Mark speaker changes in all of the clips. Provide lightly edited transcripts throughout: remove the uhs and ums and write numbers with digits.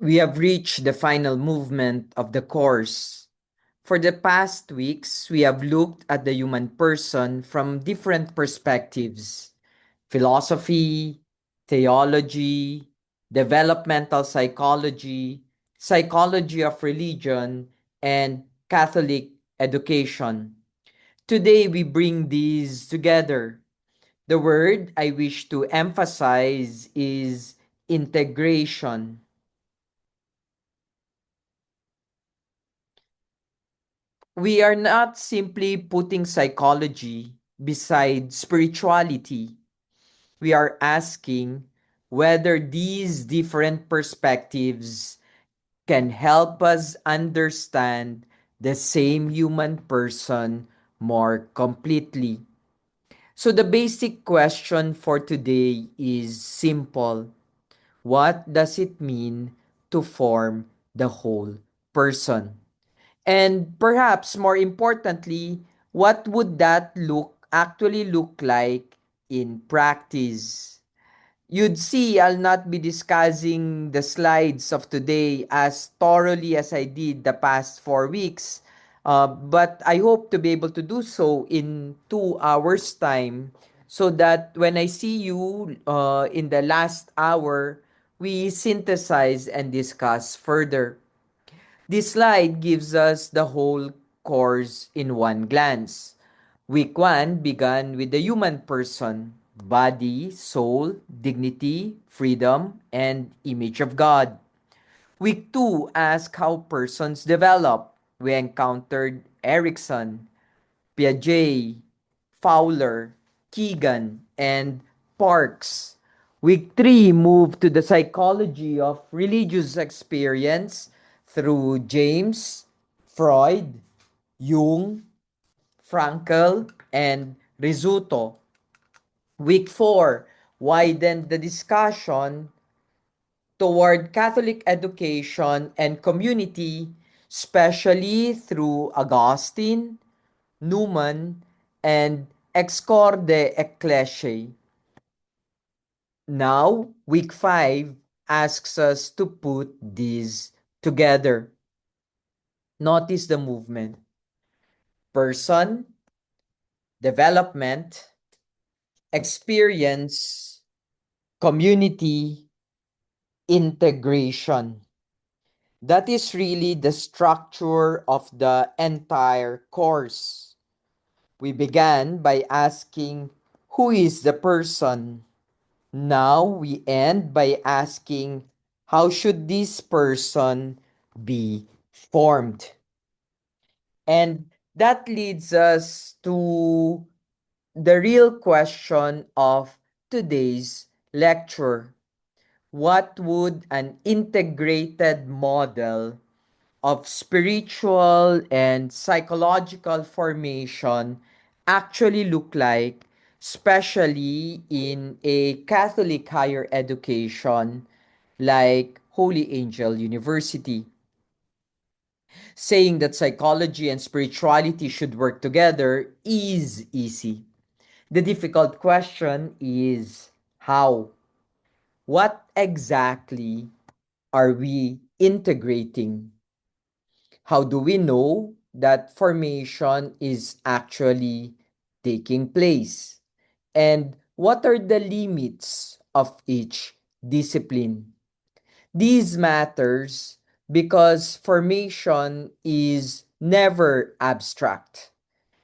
Speaker 1: We have reached the final movement of the course. For the past weeks, we have looked at the human person from different perspectives: philosophy, theology, developmental psychology, psychology of religion, and Catholic education. Today, we bring these together. The word I wish to emphasize is integration. We are not simply putting psychology beside spirituality. We are asking whether these different perspectives can help us understand the same human person more completely. So, the basic question for today is simple: what does it mean to form the whole person? And perhaps more importantly, what would that look like in practice? You'd see I'll not be discussing the slides of today as thoroughly as I did the past 4 weeks, but I hope to be able to do so in 2 hours' time so that when I see you in the last hour, we synthesize and discuss further. This slide gives us the whole course in one glance. Week 1 began with the human person: body, soul, dignity, freedom, and image of God. Week 2 asked how persons develop. We encountered Erickson, Piaget, Fowler, Keegan, and Parks. Week 3 moved to the psychology of religious experience through James, Freud, Jung, Frankl, and Rizzuto. Week 4 widened the discussion toward Catholic education and community, especially through Augustine, Newman, and Excorde Ecclesiae. Now, week 5 asks us to put these together. Notice the movement: person, development, experience, community, integration. That is really the structure of the entire course. We began by asking, who is the person? Now we end by asking, how should this person be formed? And that leads us to the real question of today's lecture. What would an integrated model of spiritual and psychological formation actually look like, especially in a Catholic higher education like Holy Angel University? Saying that psychology and spirituality should work together is easy. The difficult question is how? What exactly are we integrating? How do we know that formation is actually taking place? And what are the limits of each discipline? These matters because formation is never abstract.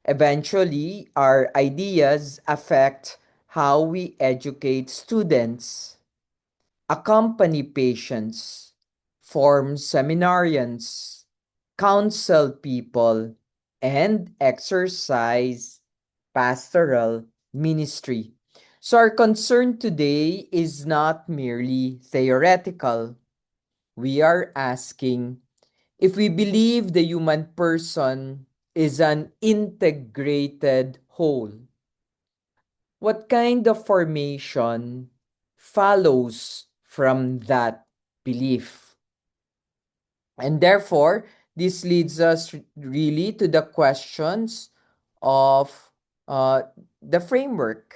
Speaker 1: Eventually, our ideas affect how we educate students, accompany patients, form seminarians, counsel people, and exercise pastoral ministry. So, our concern today is not merely theoretical. We are asking if we believe the human person is an integrated whole, what kind of formation follows from that belief? And therefore, this leads us really to the questions of uh, the framework.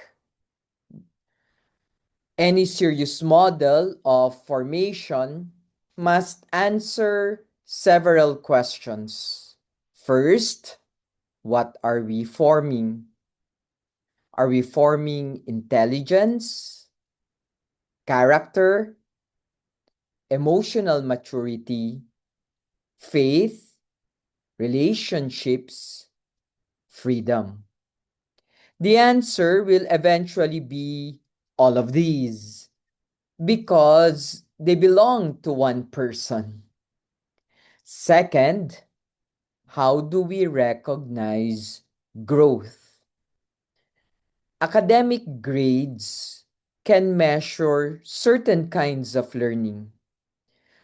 Speaker 1: Any serious model of formation must answer several questions. First, what are we forming? Are we forming intelligence, character, emotional maturity, faith, relationships, freedom? The answer will eventually be all of these because they belong to one person. Second, how do we recognize growth? Academic grades can measure certain kinds of learning.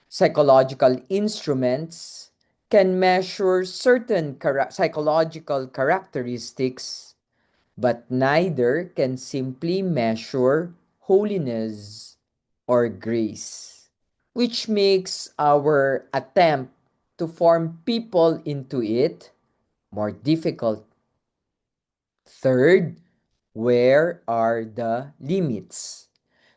Speaker 1: Psychological instruments can measure certain psychological characteristics, but neither can simply measure holiness or grace, which makes our attempt to form people into it more difficult. Third, where are the limits?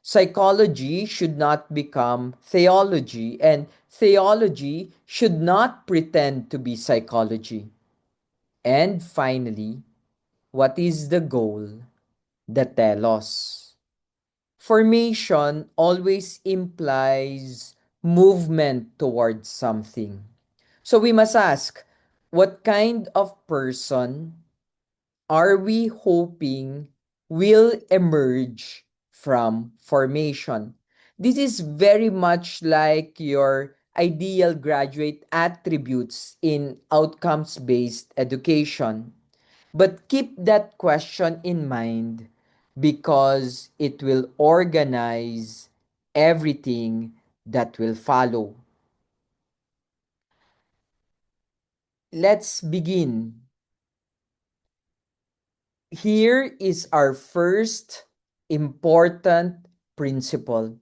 Speaker 1: Psychology should not become theology, and theology should not pretend to be psychology. And finally, what is the goal? The telos. Formation always implies movement towards something. So we must ask, what kind of person are we hoping will emerge from formation? This is very much like your ideal graduate attributes in outcomes based education. But keep that question in mind because it will organize everything that will follow. Let's begin. Here is our first important principle.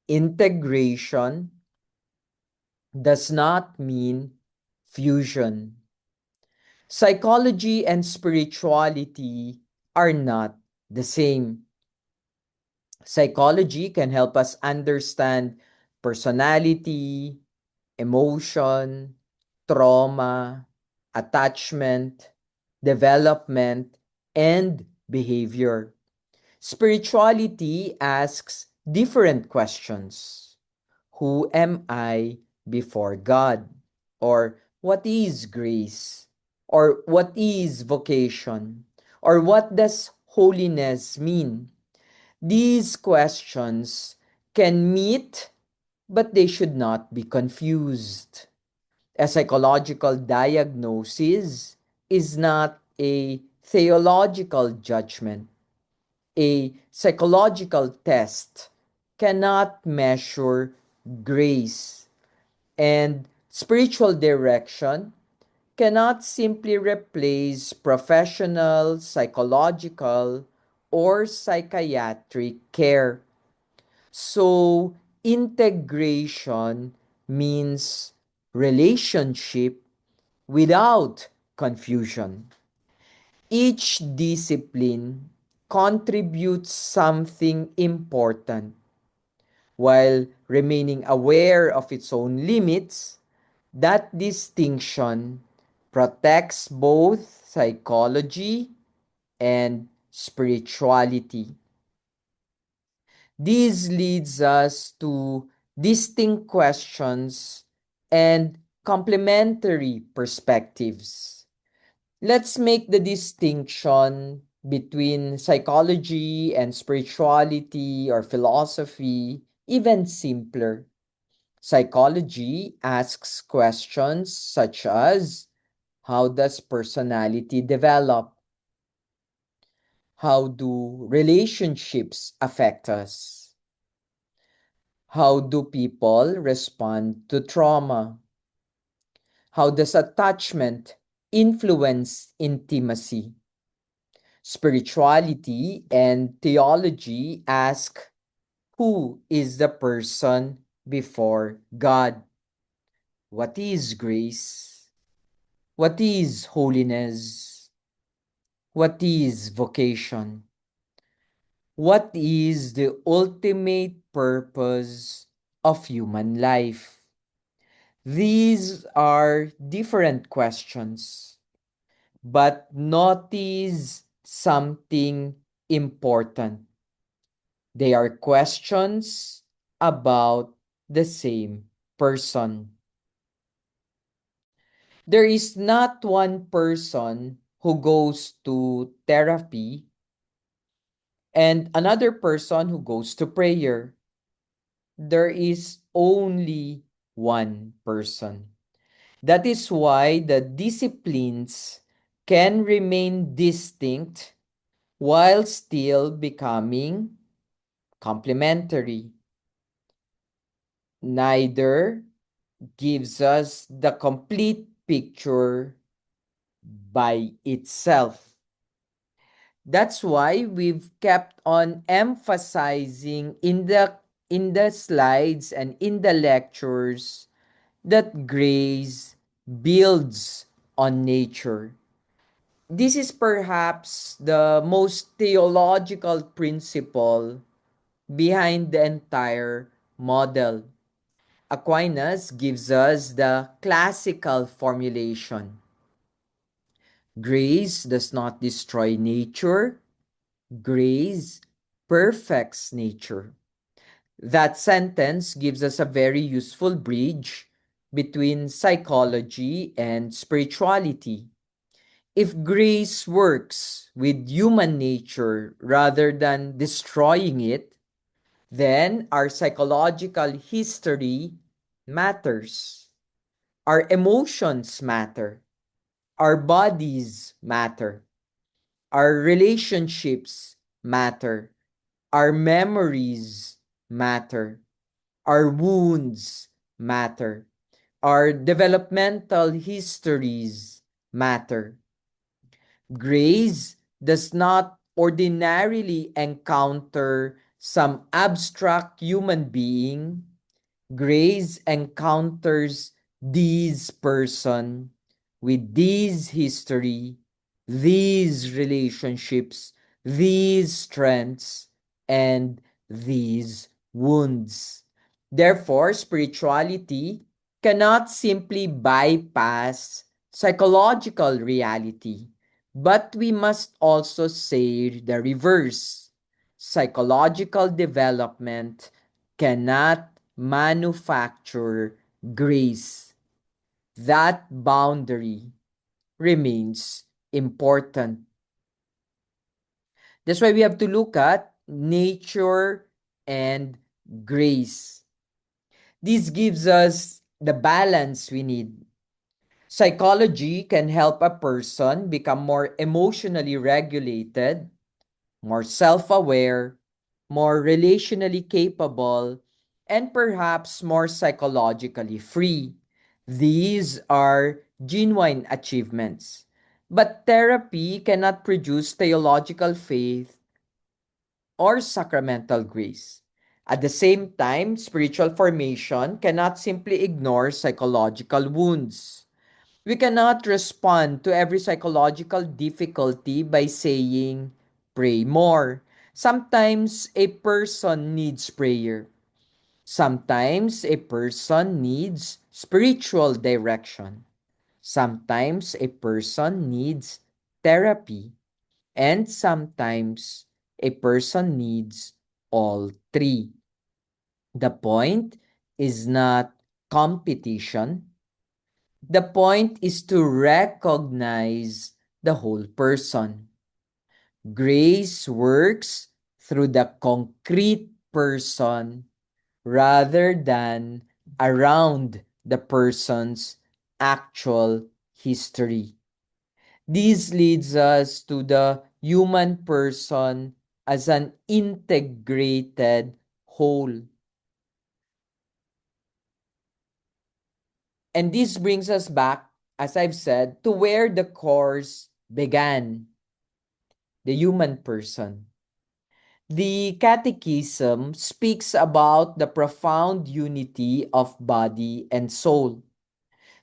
Speaker 1: Integration does not mean fusion. Psychology and spirituality are not the same. Psychology can help us understand personality, emotion, trauma, attachment, development, and behavior. Spirituality asks different questions. Who am I before God? Or what is grace? Or what is vocation? Or what does holiness mean? These questions can meet, but they should not be confused. A psychological diagnosis is not a theological judgment. A psychological test cannot measure grace, and spiritual direction cannot simply replace professional, psychological, or psychiatric care. So, integration means relationship without confusion. Each discipline contributes something important while remaining aware of its own limits. That distinction protects both psychology and spirituality. This leads us to distinct questions and complementary perspectives. Let's make the distinction between psychology and spirituality or philosophy even simpler. Psychology asks questions such as, how does personality develop? How do relationships affect us? How do people respond to trauma? How does attachment influence intimacy? Spirituality and theology ask, who is the person before God? What is grace? What is holiness? What is vocation? What is the ultimate purpose of human life? These are different questions, but notice something important. They are questions about the same person. There is not one person who goes to therapy and another person who goes to prayer. There is only one person. That is why the disciplines can remain distinct while still becoming complementary. Neither gives us the complete picture by itself. That's why we've kept on emphasizing in the slides and in the lectures that grace builds on nature. This is perhaps the most theological principle behind the entire model. Aquinas gives us the classical formulation. Grace does not destroy nature, grace perfects nature. That sentence gives us a very useful bridge between psychology and spirituality. If grace works with human nature rather than destroying it, then our psychological history matters. Our emotions matter. Our bodies matter. Our relationships matter. Our memories matter. Our wounds matter. Our developmental histories matter. Grace does not ordinarily encounter some abstract human being. Grace encounters these person with these history, these relationships, these strengths, and these wounds. Therefore, spirituality cannot simply bypass psychological reality, but we must also say the reverse. Psychological development cannot manufacture grace. That boundary remains important. That's why we have to look at nature and grace. This gives us the balance we need. Psychology can help a person become more emotionally regulated, more self aware, more relationally capable, and perhaps more psychologically free. These are genuine achievements. But therapy cannot produce theological faith or sacramental grace. At the same time, spiritual formation cannot simply ignore psychological wounds. We cannot respond to every psychological difficulty by saying, pray more. Sometimes a person needs prayer. Sometimes a person needs spiritual direction. Sometimes a person needs therapy. And sometimes a person needs all three. The point is not competition. The point is to recognize the whole person. Grace works through the concrete person rather than around the person's actual history. This leads us to the human person as an integrated whole. And this brings us back, as I've said, to where the course began, the human person. The Catechism speaks about the profound unity of body and soul.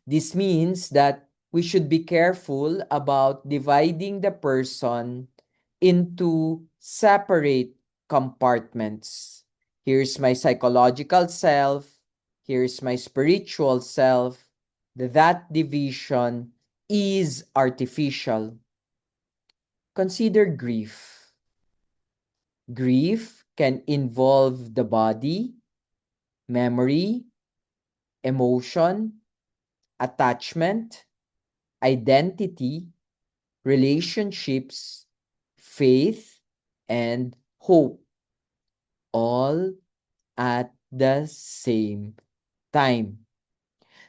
Speaker 1: This means that we should be careful about dividing the person into separate compartments. Here's my psychological self. Here's my spiritual self. That division is artificial. Consider grief. Grief can involve the body, memory, emotion, attachment, identity, relationships, faith, and hope, all at the same time.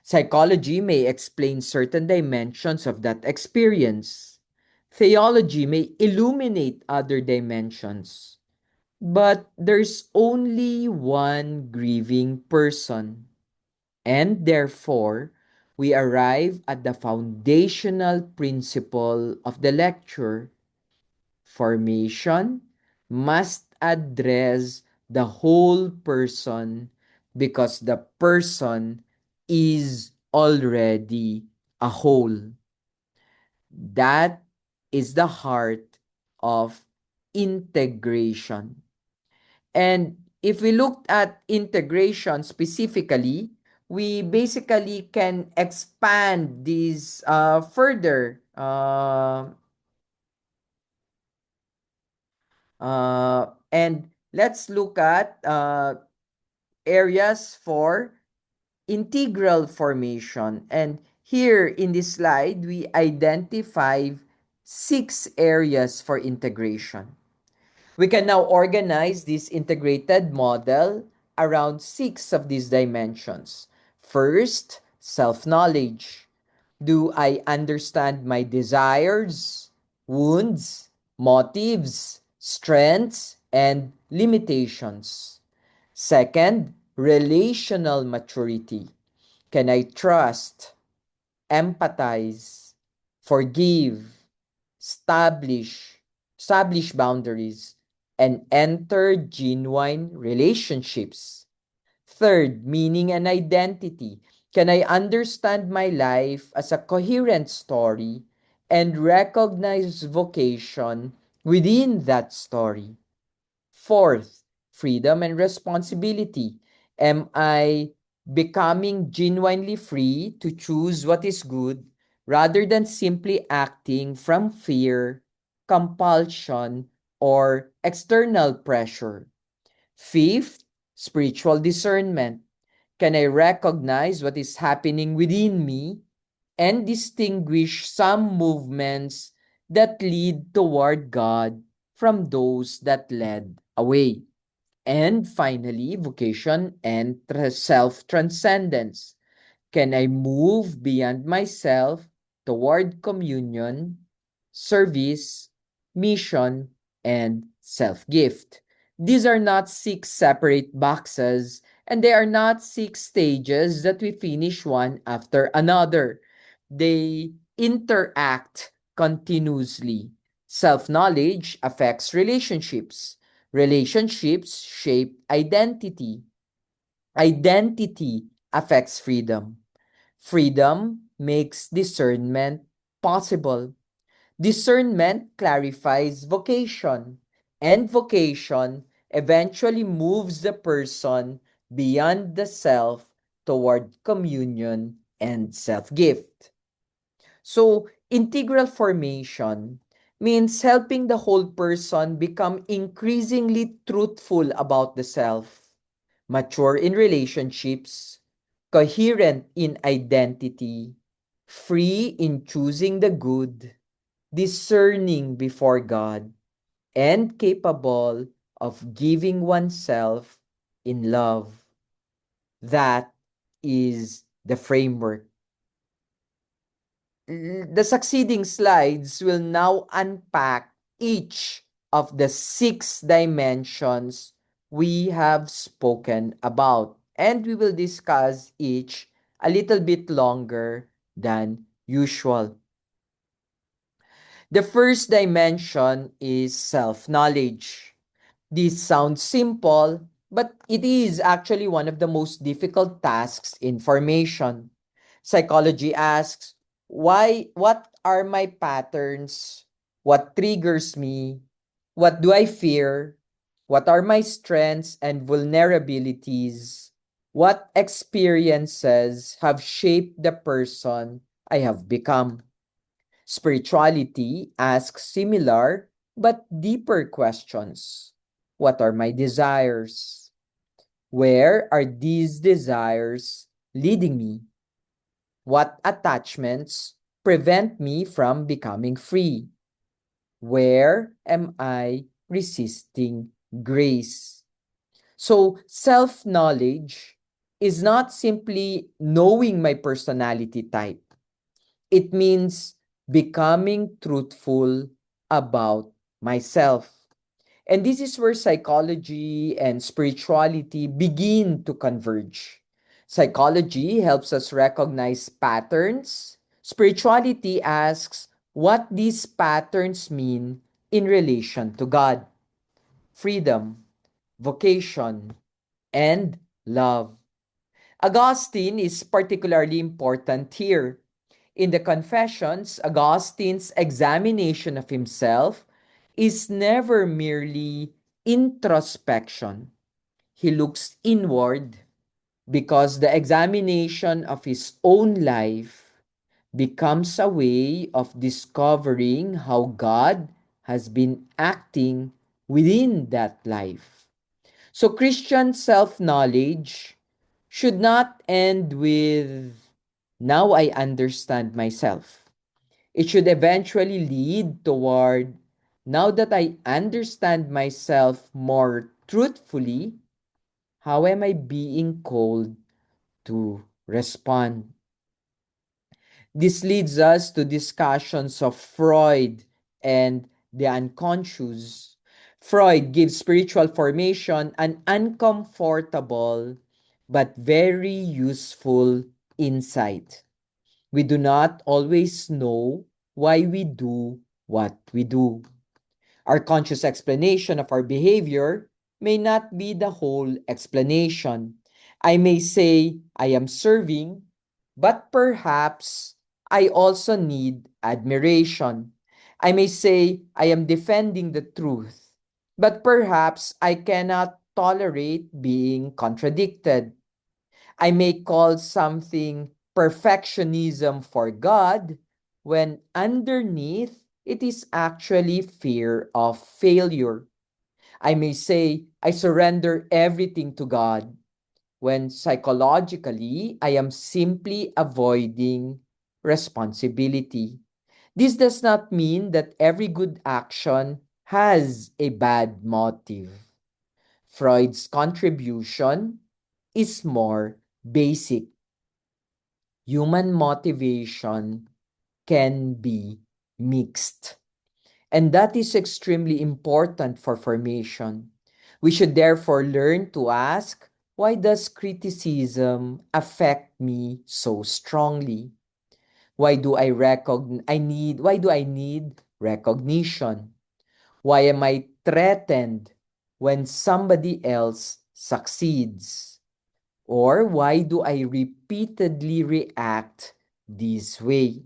Speaker 1: Psychology may explain certain dimensions of that experience. Theology may illuminate other dimensions. But there's only one grieving person. And therefore, we arrive at the foundational principle of the lecture. Formation must address the whole person because the person is already a whole. That is the heart of integration. And if we looked at integration specifically, we basically can expand this further. And let's look at areas for integral formation. And here in this slide, we identify 6 areas for integration. We can now organize this integrated model around 6 of these dimensions. First, self-knowledge. Do I understand my desires, wounds, motives, strengths, and limitations? Second, relational maturity. Can I trust, empathize, forgive, establish, establish boundaries, and enter genuine relationships? Third, meaning and identity. Can I understand my life as a coherent story and recognize vocation within that story? Fourth, freedom and responsibility. Am I becoming genuinely free to choose what is good rather than simply acting from fear, compulsion, or external pressure? Fifth, spiritual discernment. Can I recognize what is happening within me and distinguish some movements that lead toward God from those that led away? And finally, vocation and self-transcendence. Can I move beyond myself toward communion, service, mission, and self-gift? These are not 6 separate boxes, and they are not 6 stages that we finish one after another. They interact continuously. Self-knowledge affects relationships. Relationships shape identity. Identity affects freedom. Freedom makes discernment possible. Discernment clarifies vocation, and vocation eventually moves the person beyond the self toward communion and self-gift. So, integral formation means helping the whole person become increasingly truthful about the self, mature in relationships, coherent in identity, free in choosing the good, discerning before God, and capable of giving oneself in love. That is the framework. The succeeding slides will now unpack each of the 6 dimensions we have spoken about, and we will discuss each a little bit longer than usual. The first dimension is self-knowledge. This sounds simple, but it is actually one of the most difficult tasks in formation. Psychology asks, what are my patterns? What triggers me? What do I fear? What are my strengths and vulnerabilities? What experiences have shaped the person I have become? Spirituality asks similar but deeper questions. What are my desires? Where are these desires leading me? What attachments prevent me from becoming free? Where am I resisting grace? So, self knowledge is not simply knowing my personality type, it means becoming truthful about myself. And this is where psychology and spirituality begin to converge. Psychology helps us recognize patterns. Spirituality asks what these patterns mean in relation to God, freedom, vocation, and love. Augustine is particularly important here. In the Confessions, Augustine's examination of himself is never merely introspection. He looks inward because the examination of his own life becomes a way of discovering how God has been acting within that life. So, Christian self knowledge should not end with now I understand myself. It should eventually lead toward now that I understand myself more truthfully, how am I being called to respond? This leads us to discussions of Freud and the unconscious. Freud gives spiritual formation an uncomfortable but very useful insight. We do not always know why we do what we do. Our conscious explanation of our behavior may not be the whole explanation. I may say, I am serving, but perhaps I also need admiration. I may say, I am defending the truth, but perhaps I cannot tolerate being contradicted. I may call something perfectionism for God when underneath it is actually fear of failure. I may say, I surrender everything to God when psychologically I am simply avoiding responsibility. This does not mean that every good action has a bad motive. Freud's contribution is more basic. Human motivation can be mixed. And that is extremely important for formation. We should therefore learn to ask, why does criticism affect me so strongly? Why do I need recognition? Why am I threatened when somebody else succeeds? Or why do I repeatedly react this way?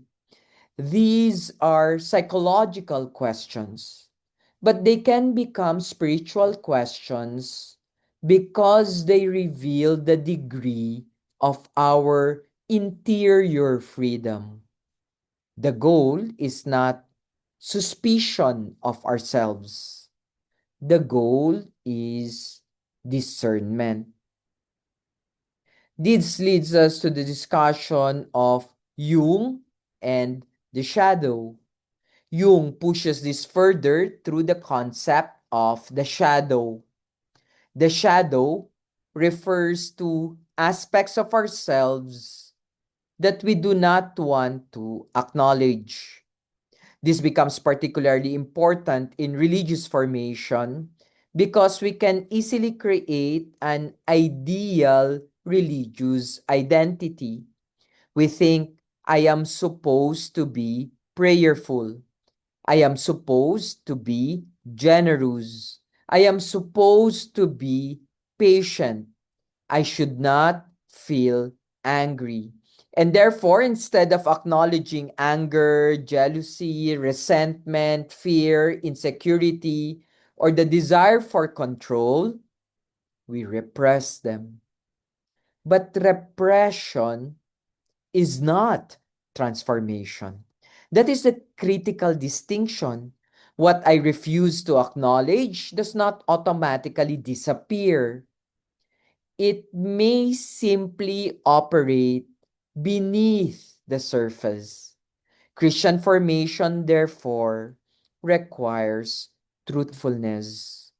Speaker 1: These are psychological questions, but they can become spiritual questions because they reveal the degree of our interior freedom. The goal is not suspicion of ourselves. The goal is discernment. This leads us to the discussion of Jung and the shadow. Jung pushes this further through the concept of the shadow. The shadow refers to aspects of ourselves that we do not want to acknowledge. This becomes particularly important in religious formation because we can easily create an ideal religious identity. We think, I am supposed to be prayerful. I am supposed to be generous. I am supposed to be patient. I should not feel angry. And therefore, instead of acknowledging anger, jealousy, resentment, fear, insecurity, or the desire for control, we repress them. But repression is not transformation. That is the critical distinction. What I refuse to acknowledge does not automatically disappear. It may simply operate beneath the surface. Christian formation, therefore, requires truthfulness.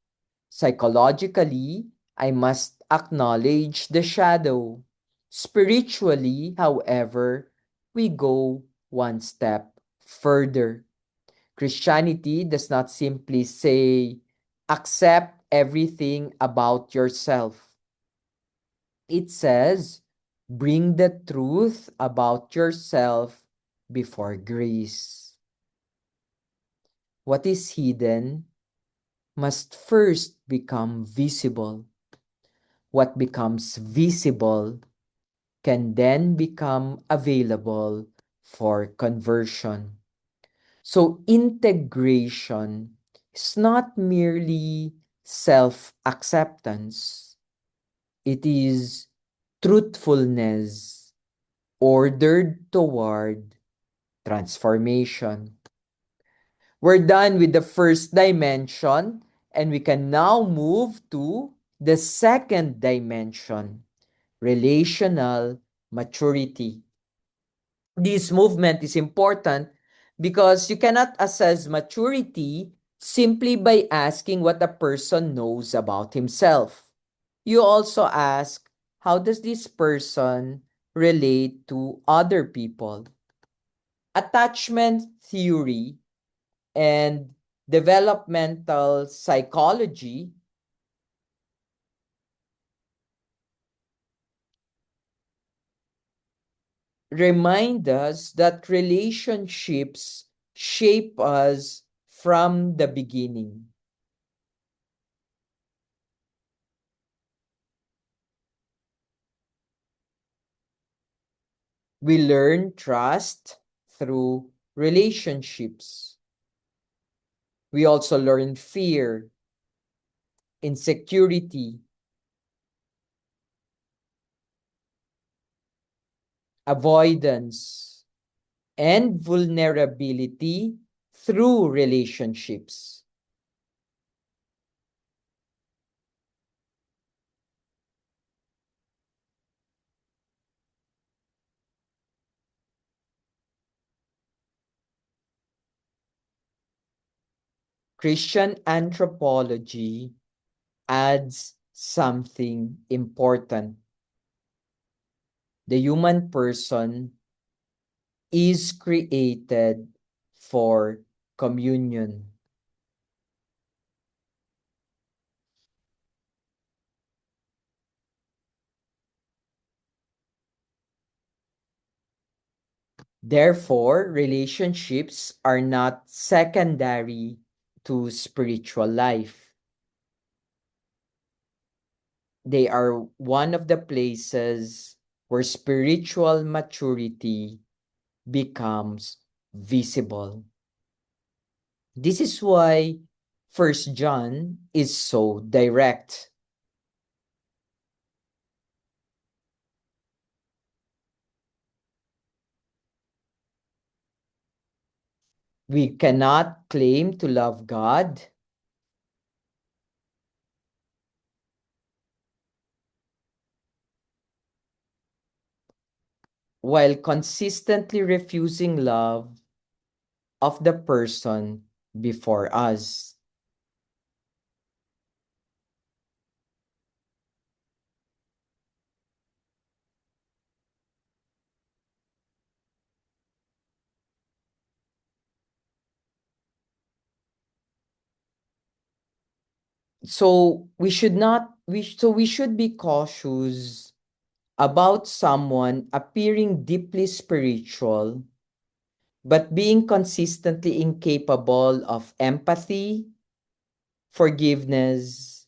Speaker 1: Psychologically, I must acknowledge the shadow. Spiritually, however, we go one step further. Christianity does not simply say, accept everything about yourself. It says, bring the truth about yourself before grace. What is hidden must first become visible. What becomes visible can then become available for conversion. So integration is not merely self-acceptance. It is truthfulness ordered toward transformation. We're done with the first dimension and we can now move to the second dimension, relational maturity. This movement is important because you cannot assess maturity simply by asking what a person knows about himself. You also ask, how does this person relate to other people? Attachment theory and developmental psychology remind us that relationships shape us from the beginning. We learn trust through relationships. We also learn fear, insecurity, avoidance, and vulnerability through relationships. Christian anthropology adds something important. The human person is created for communion. Therefore, relationships are not secondary to spiritual life. They are one of the places where spiritual maturity becomes visible. This is why First John is so direct. We cannot claim to love God while consistently refusing love of the person before us. So we should be cautious about someone appearing deeply spiritual but being consistently incapable of empathy, forgiveness,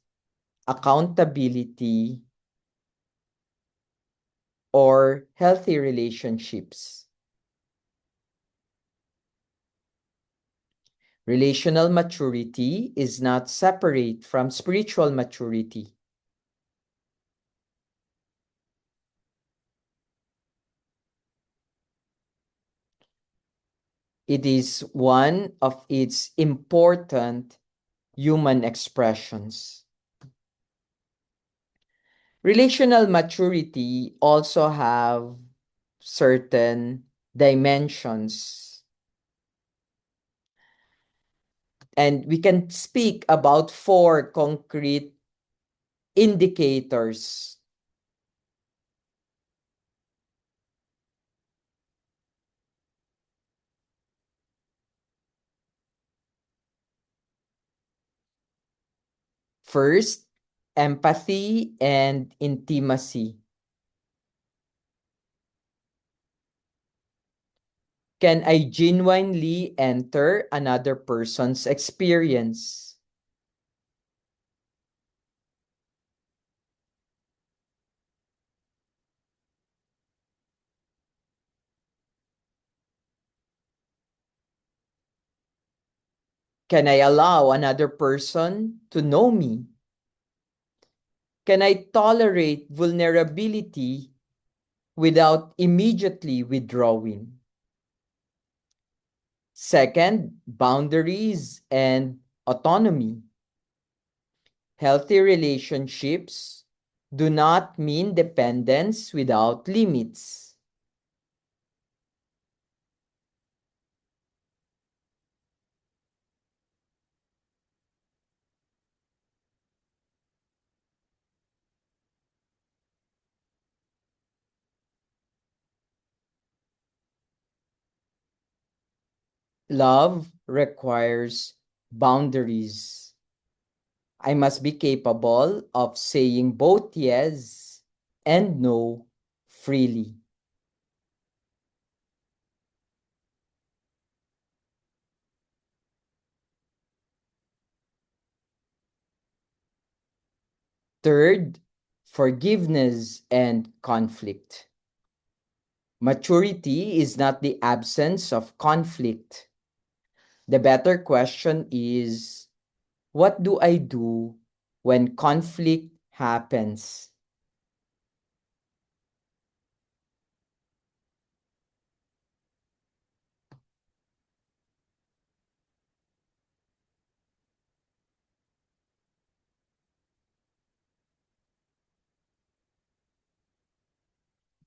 Speaker 1: accountability, or healthy relationships. Relational maturity is not separate from spiritual maturity. It is one of its important human expressions. Relational maturity also have certain dimensions, and we can speak about four concrete indicators. First, empathy and intimacy. Can I genuinely enter another person's experience? Can I allow another person to know me? Can I tolerate vulnerability without immediately withdrawing? Second, boundaries and autonomy. Healthy relationships do not mean dependence without limits. Love requires boundaries. I must be capable of saying both yes and no freely. Third, forgiveness and conflict. Maturity is not the absence of conflict. The better question is, what do I do when conflict happens?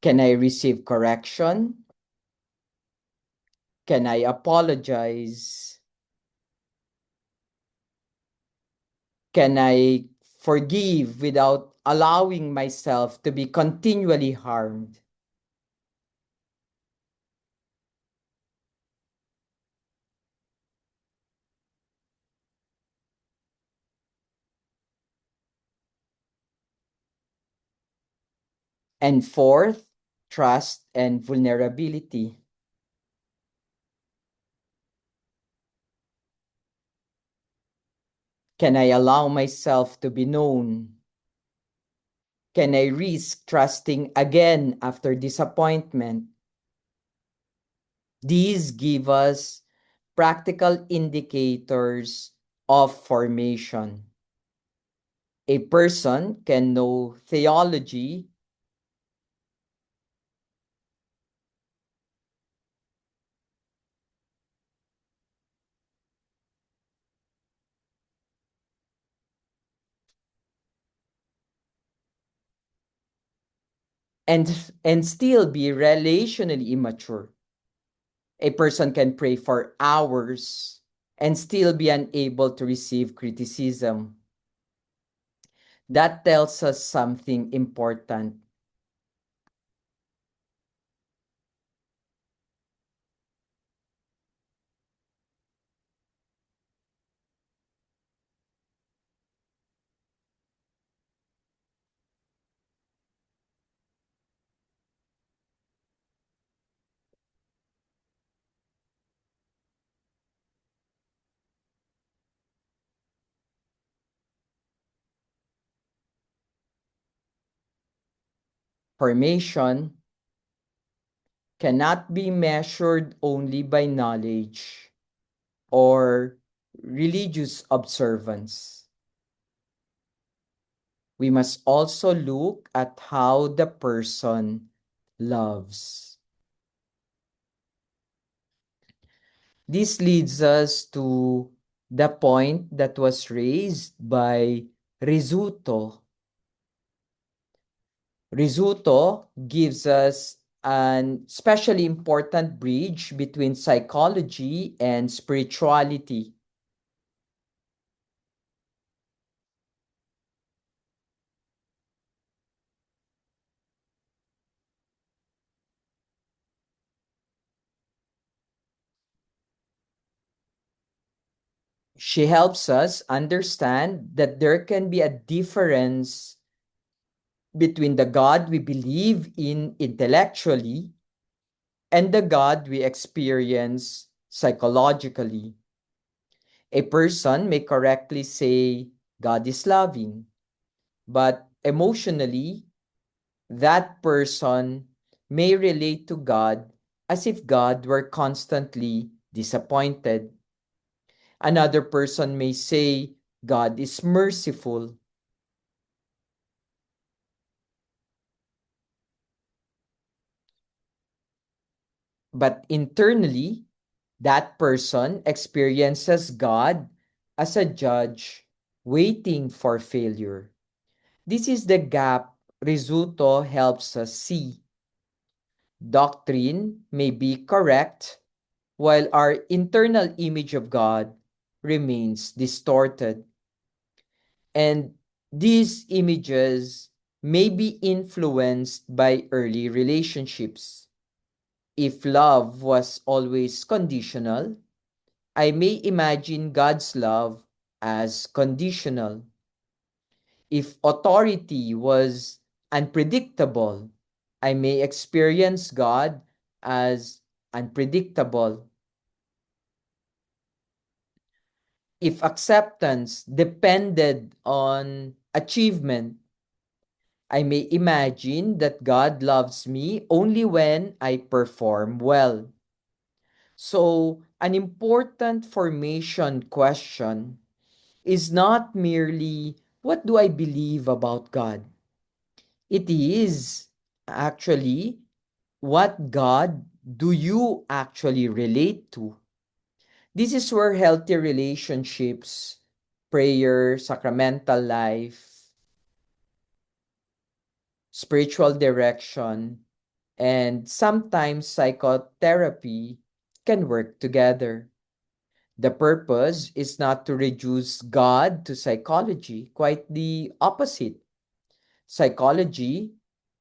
Speaker 1: Can I receive correction? Can I apologize? Can I forgive without allowing myself to be continually harmed? And fourth, trust and vulnerability. Can I allow myself to be known? Can I risk trusting again after disappointment? These give us practical indicators of formation. A person can know theology and still be relationally immature. A person can pray for hours and still be unable to receive criticism. That tells us something important. Formation cannot be measured only by knowledge or religious observance. We must also look at how the person loves. This leads us to the point that was raised by Rizzuto. Rizzuto gives us an especially important bridge between psychology and spirituality. She helps us understand that there can be a difference between the God we believe in intellectually and the God we experience psychologically. A person may correctly say God is loving, but emotionally, that person may relate to God as if God were constantly disappointed. Another person may say God is merciful, but internally, that person experiences God as a judge waiting for failure. This is the gap Rizzuto helps us see. Doctrine may be correct, while our internal image of God remains distorted. And these images may be influenced by early relationships. If love was always conditional, I may imagine God's love as conditional. If authority was unpredictable, I may experience God as unpredictable. If acceptance depended on achievement, I may imagine that God loves me only when I perform well. So, an important formation question is not merely what do I believe about God? It is actually what God do you actually relate to? This is where healthy relationships, prayer, sacramental life, spiritual direction, and sometimes psychotherapy can work together. The purpose is not to reduce God to psychology, quite the opposite. Psychology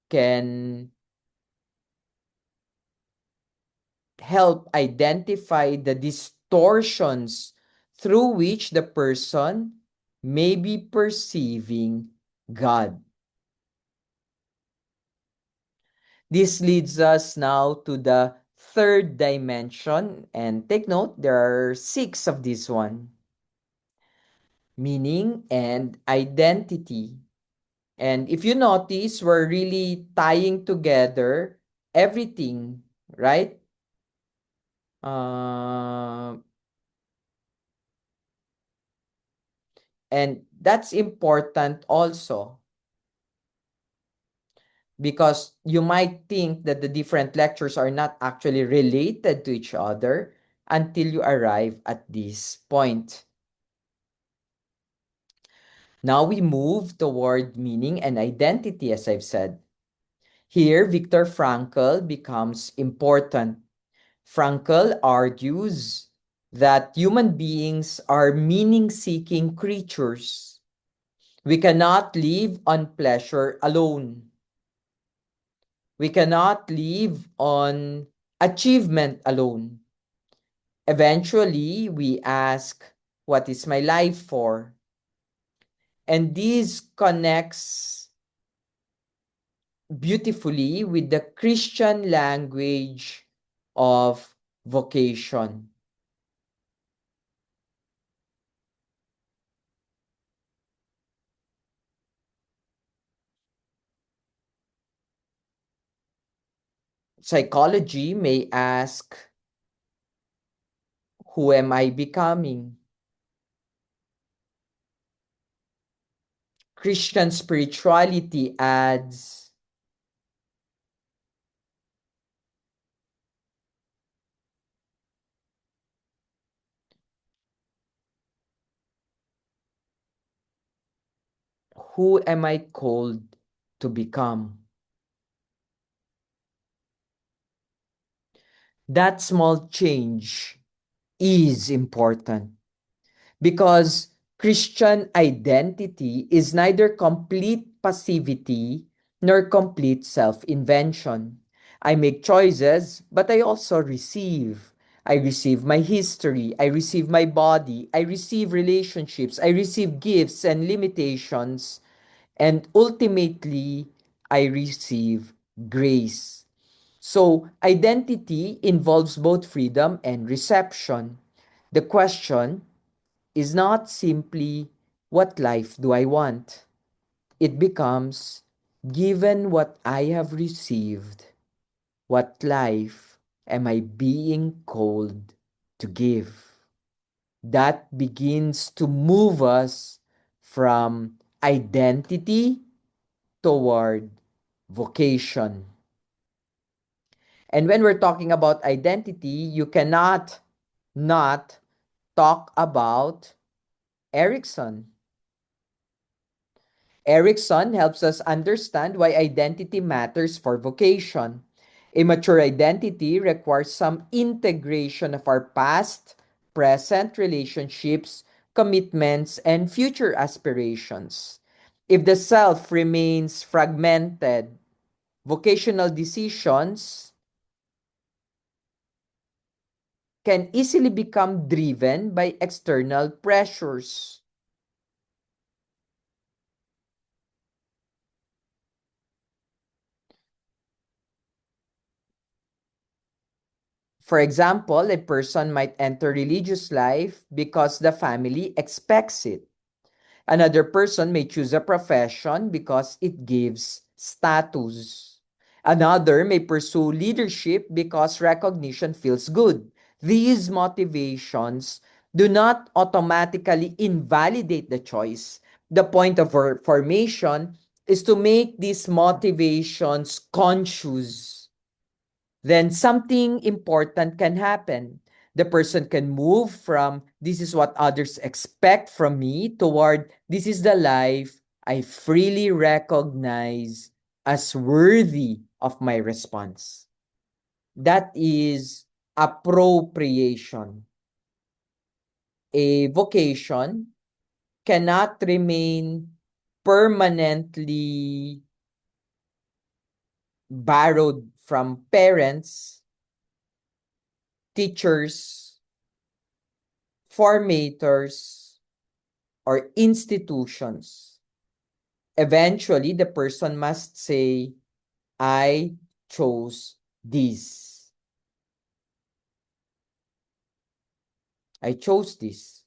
Speaker 1: can help identify the distortions through which the person may be perceiving God. This leads us now to the third dimension, and take note, there are six of this one: meaning and identity. And if you notice, we're really tying together everything, right? Uh, and that's important also because you might think that the different lectures are not actually related to each other until you arrive at this point. Now we move toward meaning and identity, as I've said. Here, Viktor Frankl becomes important. Frankl argues that human beings are meaning-seeking creatures. We cannot live on pleasure alone. We cannot live on achievement alone. Eventually, we ask, what is my life for? And this connects beautifully with the Christian language of vocation. Psychology may ask, who am I becoming? Christian spirituality adds, who am I called to become? That small change is important because Christian identity is neither complete passivity nor complete self invention. I make choices, but I also receive. I receive my history, I receive my body, I receive relationships, I receive gifts and limitations, and ultimately, I receive grace. So, identity involves both freedom and reception. The question is not simply, what life do I want? It becomes, given what I have received, what life am I being called to give? That begins to move us from identity toward vocation. And when we're talking about identity, you cannot not talk about Erickson. Erickson helps us understand why identity matters for vocation. A mature identity requires some integration of our past, present relationships, commitments, and future aspirations. If the self remains fragmented, vocational decisions can easily become driven by external pressures. For example, a person might enter religious life because the family expects it. Another person may choose a profession because it gives status. Another may pursue leadership because recognition feels good. These motivations do not automatically invalidate the choice. The point of our formation is to make these motivations conscious. Then something important can happen. The person can move from this is what others expect from me toward this is the life I freely recognize as worthy of my response. That is appropriation. A vocation cannot remain permanently borrowed from parents, teachers, formators, or institutions. Eventually, the person must say, I chose this. I chose this.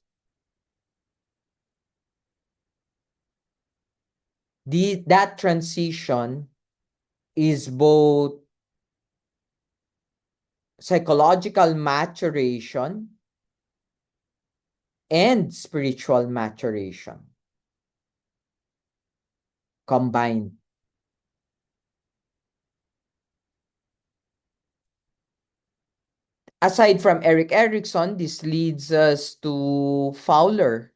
Speaker 1: That transition is both psychological maturation and spiritual maturation combined. Aside from Eric Erickson, this leads us to Fowler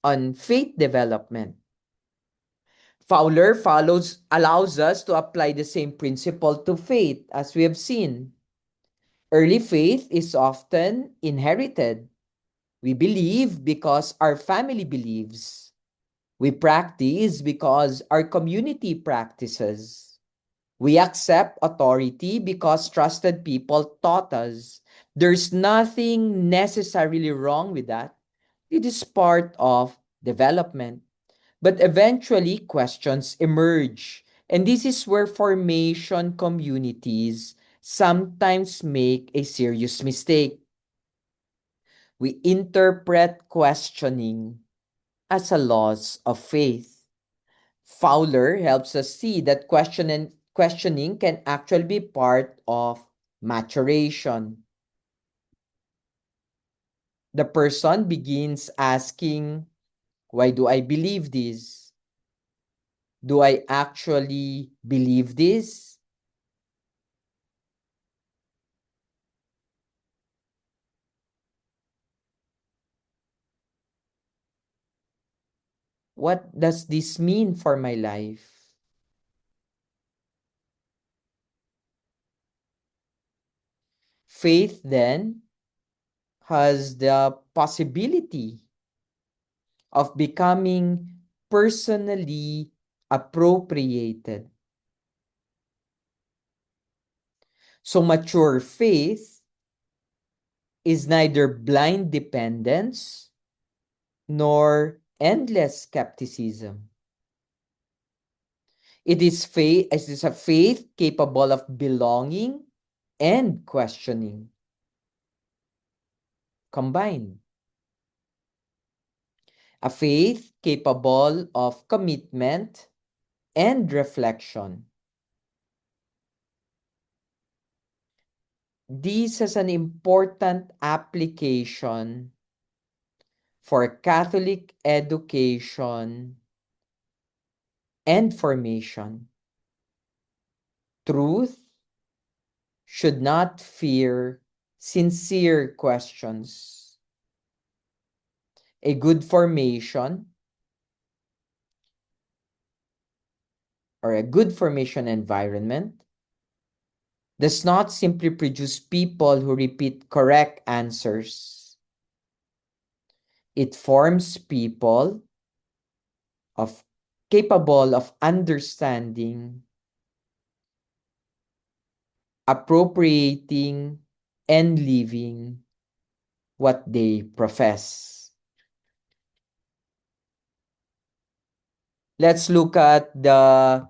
Speaker 1: on faith development. Fowler allows us to apply the same principle to faith as we have seen. Early faith is often inherited. We believe because our family believes. We practice because our community practices. We accept authority because trusted people taught us. There's nothing necessarily wrong with that. It is part of development. But eventually, questions emerge. And this is where formation communities sometimes make a serious mistake. We interpret questioning as a loss of faith. Fowler helps us see that questioning can actually be part of maturation. The person begins asking, why do I believe this? Do I actually believe this? What does this mean for my life? Faith then has the possibility of becoming personally appropriated. So mature faith is neither blind dependence nor endless skepticism. It is a faith capable of belonging and questioning combined. A faith capable of commitment and reflection. This is an important application for Catholic education and formation. Truth should not fear sincere questions. A good formation or a good formation environment does not simply produce people who repeat correct answers. It forms people of capable of understanding, appropriating, and living what they profess. Let's look at the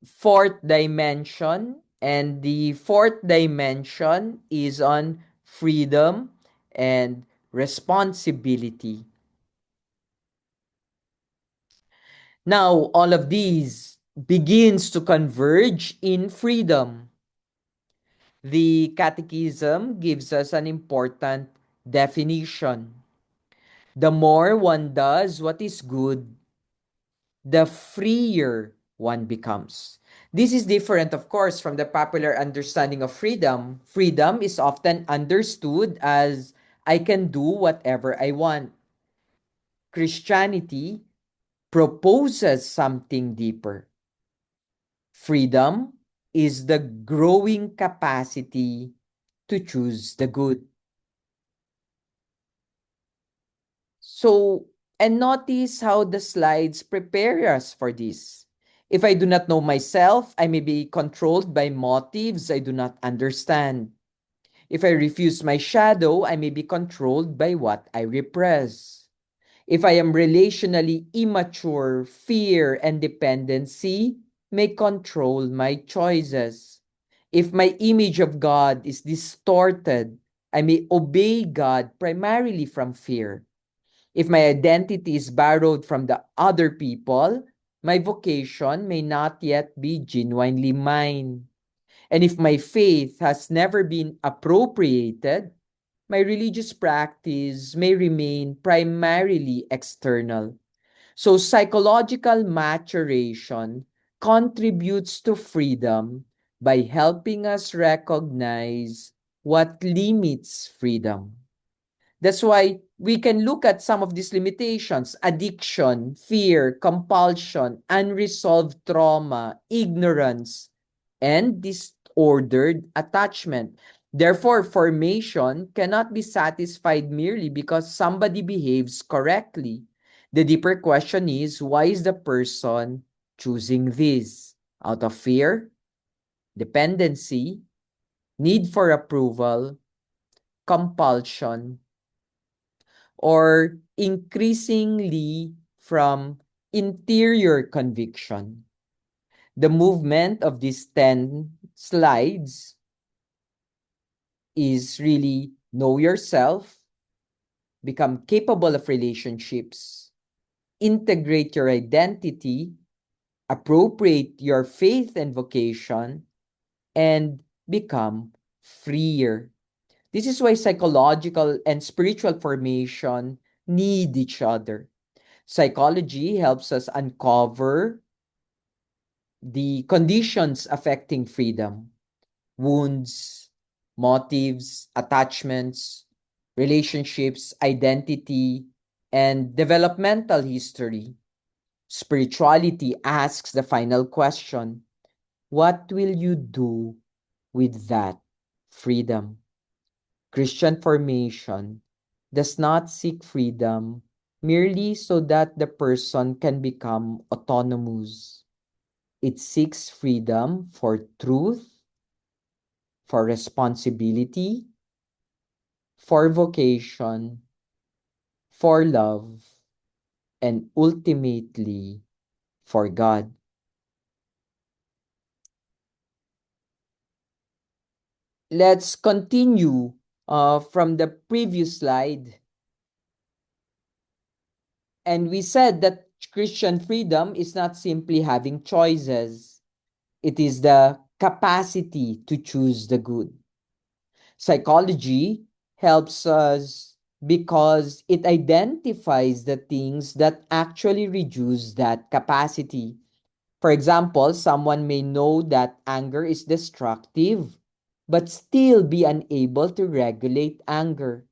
Speaker 1: fourth dimension, and the fourth dimension is on freedom and responsibility. Now, all of these begins to converge in freedom. The Catechism gives us an important definition. The more one does what is good, the freer one becomes. This is different, of course, from the popular understanding of freedom. Freedom is often understood as I can do whatever I want. Christianity proposes something deeper. Freedom is the growing capacity to choose the good. So, and notice how the slides prepare us for this. If I do not know myself, I may be controlled by motives I do not understand. If I refuse my shadow, I may be controlled by what I repress. If I am relationally immature, fear and dependency may control my choices. If my image of God is distorted, I may obey God primarily from fear. If my identity is borrowed from the other people, my vocation may not yet be genuinely mine. And if my faith has never been appropriated, my religious practice may remain primarily external. So psychological maturation contributes to freedom by helping us recognize what limits freedom. That's why we can look at some of these limitations: addiction, fear, compulsion, unresolved trauma, ignorance, and disordered attachment. Therefore, formation cannot be satisfied merely because somebody behaves correctly. The deeper question is, why is the person choosing this? Out of fear, dependency, need for approval, compulsion, or increasingly from interior conviction. The movement of these 10 slides is really know yourself, become capable of relationships, integrate your identity, appropriate your faith and vocation, and become freer. This is why psychological and spiritual formation need each other. Psychology helps us uncover the conditions affecting freedom: wounds, motives, attachments. relationships, identity, and developmental history. Spirituality asks the final question: what will you do with that freedom? Christian formation does not seek freedom merely so that the person can become autonomous. It seeks freedom for truth, for responsibility, for vocation, for love, and ultimately for God. Let's continue from the previous slide. And we said that Christian freedom is not simply having choices, it is the capacity to choose the good. Psychology helps us because it identifies the things that actually reduce that capacity. For example, someone may know that anger is destructive, but still be unable to regulate anger.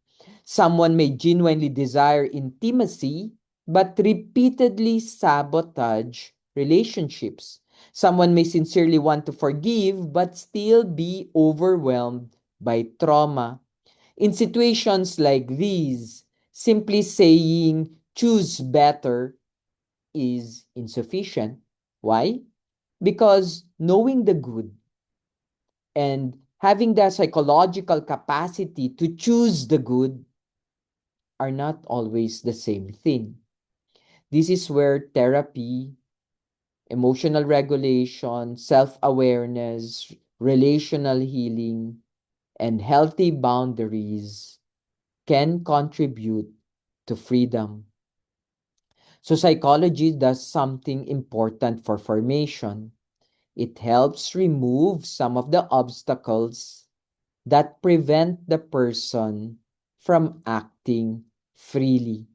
Speaker 1: Someone may genuinely desire intimacy, but repeatedly sabotage relationships. Someone may sincerely want to forgive, but still be overwhelmed by trauma. In situations like these, simply saying choose better is insufficient. Why? Because knowing the good and having the psychological capacity to choose the good are not always the same thing. This is where therapy, emotional regulation, self awareness, relational healing, and healthy boundaries can contribute to freedom. So, psychology does something important for formation. It helps remove some of the obstacles that prevent the person from acting freely.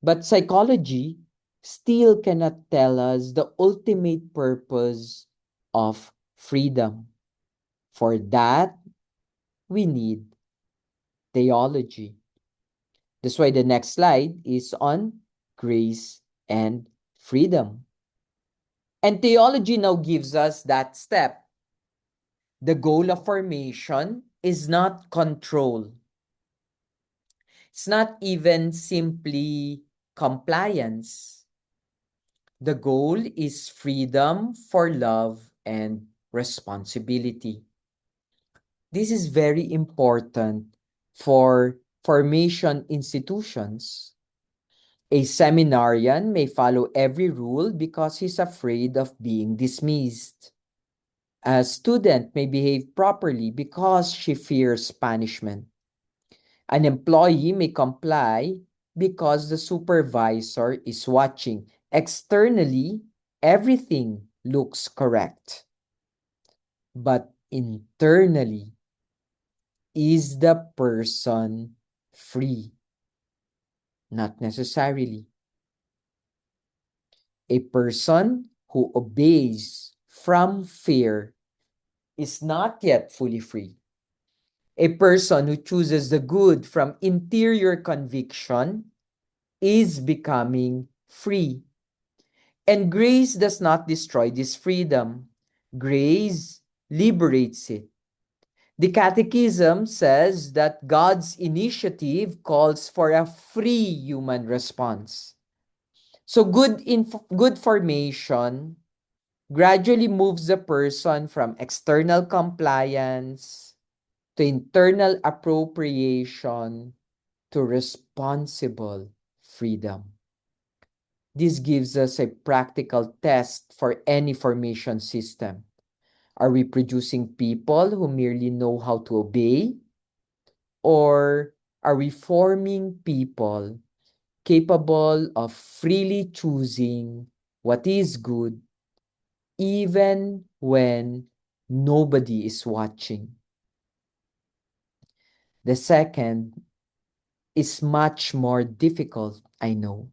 Speaker 1: But psychology still cannot tell us the ultimate purpose of freedom. For that, we need theology. That's why the next slide is on grace and freedom. And theology now gives us that step. The goal of formation is not control. It's not even simply compliance. The goal is freedom for love and responsibility. This is very important for formation institutions. A seminarian may follow every rule because he's afraid of being dismissed. A student may behave properly because she fears punishment. An employee may comply because the supervisor is watching. Externally, everything looks correct. But internally, is the person free? Not necessarily. A person who obeys from fear is not yet fully free. A person who chooses the good from interior conviction is becoming free. And grace does not destroy this freedom. Grace liberates it. The Catechism says that God's initiative calls for a free human response. So good formation gradually moves the person from external compliance to internal appropriation to responsible freedom. This gives us a practical test for any formation system. Are we producing people who merely know how to obey? Or are we forming people capable of freely choosing what is good even when nobody is watching? The second is much more difficult, I know.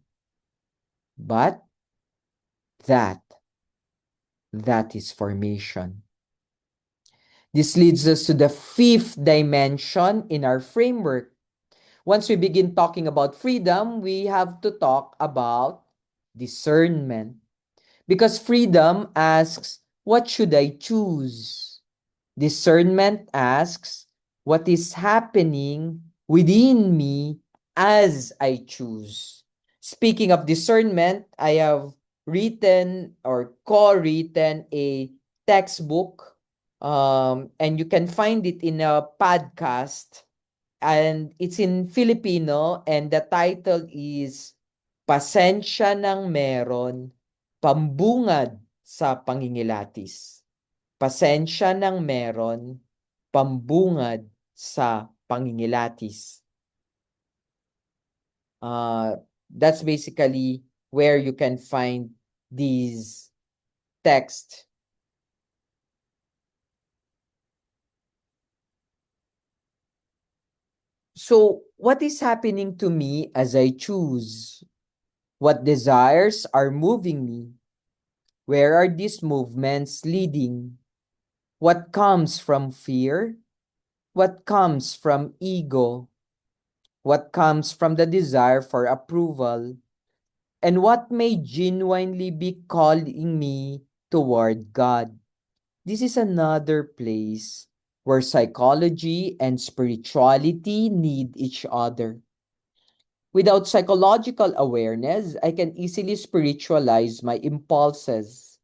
Speaker 1: But that, that is formation. This leads us to the fifth dimension in our framework. Once we begin talking about freedom, we have to talk about discernment. Because freedom asks, what should I choose? Discernment asks, what is happening within me as I choose? Speaking of discernment, I have written or co-written a textbook, and you can find it in a podcast, and it's in Filipino, and the title is Pasensya ng Meron, Pambungad sa Pangingilatis. Pasensya ng meron, pambungad sa pangingilatis. That's basically where you can find these text. So, what is happening to me as I choose? What desires are moving me? Where are these movements leading? What comes from fear? What comes from ego? What comes from the desire for approval? And what may genuinely be calling me toward God? This is another place where psychology and spirituality need each other. Without psychological awareness, I can easily spiritualize my impulses.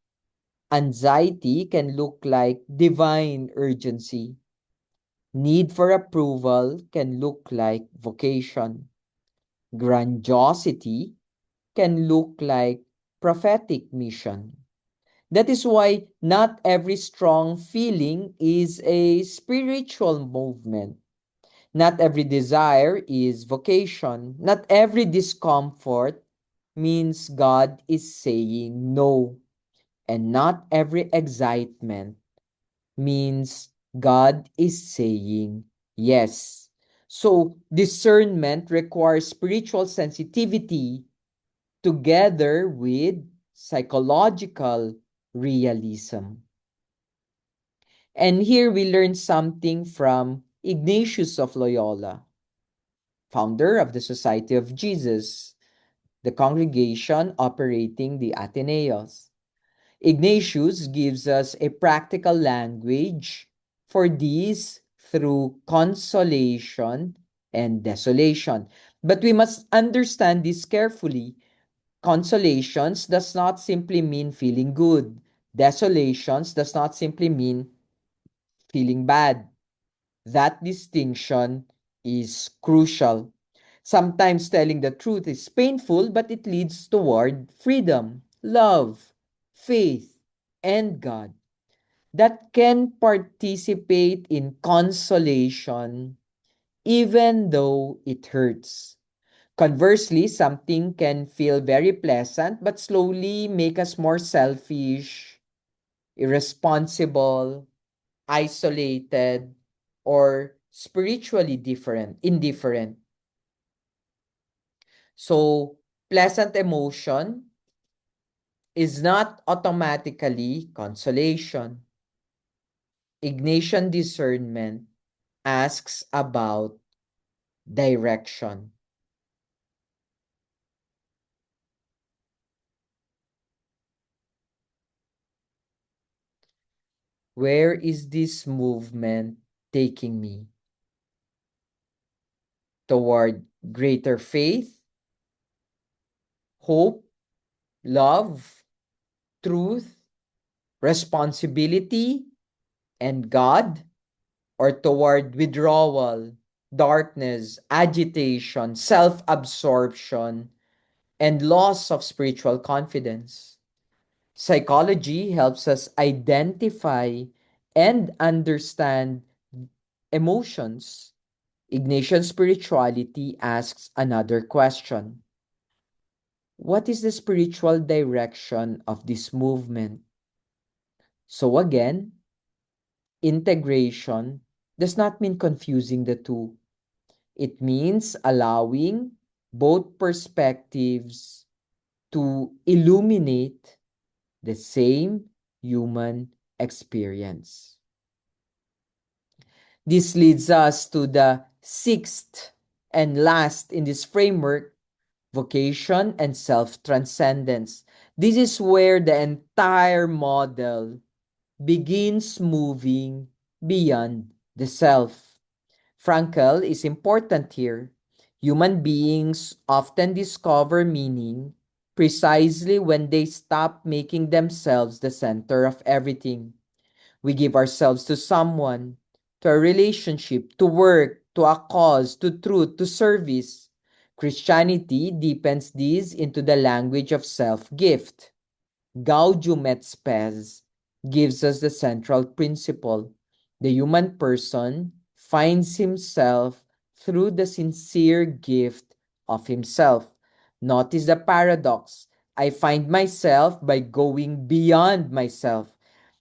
Speaker 1: Anxiety can look like divine urgency. Need for approval can look like vocation. Grandiosity can look like prophetic mission. That is why not every strong feeling is a spiritual movement. Not every desire is vocation. Not every discomfort means God is saying no. And not every excitement means God is saying yes. So, discernment requires spiritual sensitivity together with psychological realism. And here we learn something from Ignatius of Loyola, founder of the Society of Jesus, the congregation operating the Ateneos. Ignatius gives us a practical language for these through consolation and desolation. But we must understand this carefully. Consolations does not simply mean feeling good. Desolations does not simply mean feeling bad. That distinction is crucial. Sometimes telling the truth is painful, but it leads toward freedom, love, faith, and God that can participate in consolation even though it hurts. Conversely, something can feel very pleasant but slowly make us more selfish, irresponsible, isolated, or spiritually indifferent. So, pleasant emotion is not automatically consolation. Ignatian discernment asks about direction. Where is this movement taking me? Toward greater faith, hope, love, truth, responsibility, and God, or toward withdrawal, darkness, agitation, self absorption, and loss of spiritual confidence? Psychology helps us identify and understand emotions. Ignatian spirituality asks another question: what is the spiritual direction of this movement? So again, integration does not mean confusing the two. It means allowing both perspectives to illuminate the same human experience. This leads us to the sixth And last in this framework, vocation and self-transcendence. This is where the entire model begins moving beyond the self. Frankel is important here. Human beings often discover meaning precisely when they stop making themselves the center of everything. We give ourselves to someone, to a relationship, to work, to a cause, to truth, to service. Christianity deepens this into the language of self-gift. Gaudium et Spes gives us the central principle. The human person finds himself through the sincere gift of himself. Notice the paradox. I find myself by going beyond myself.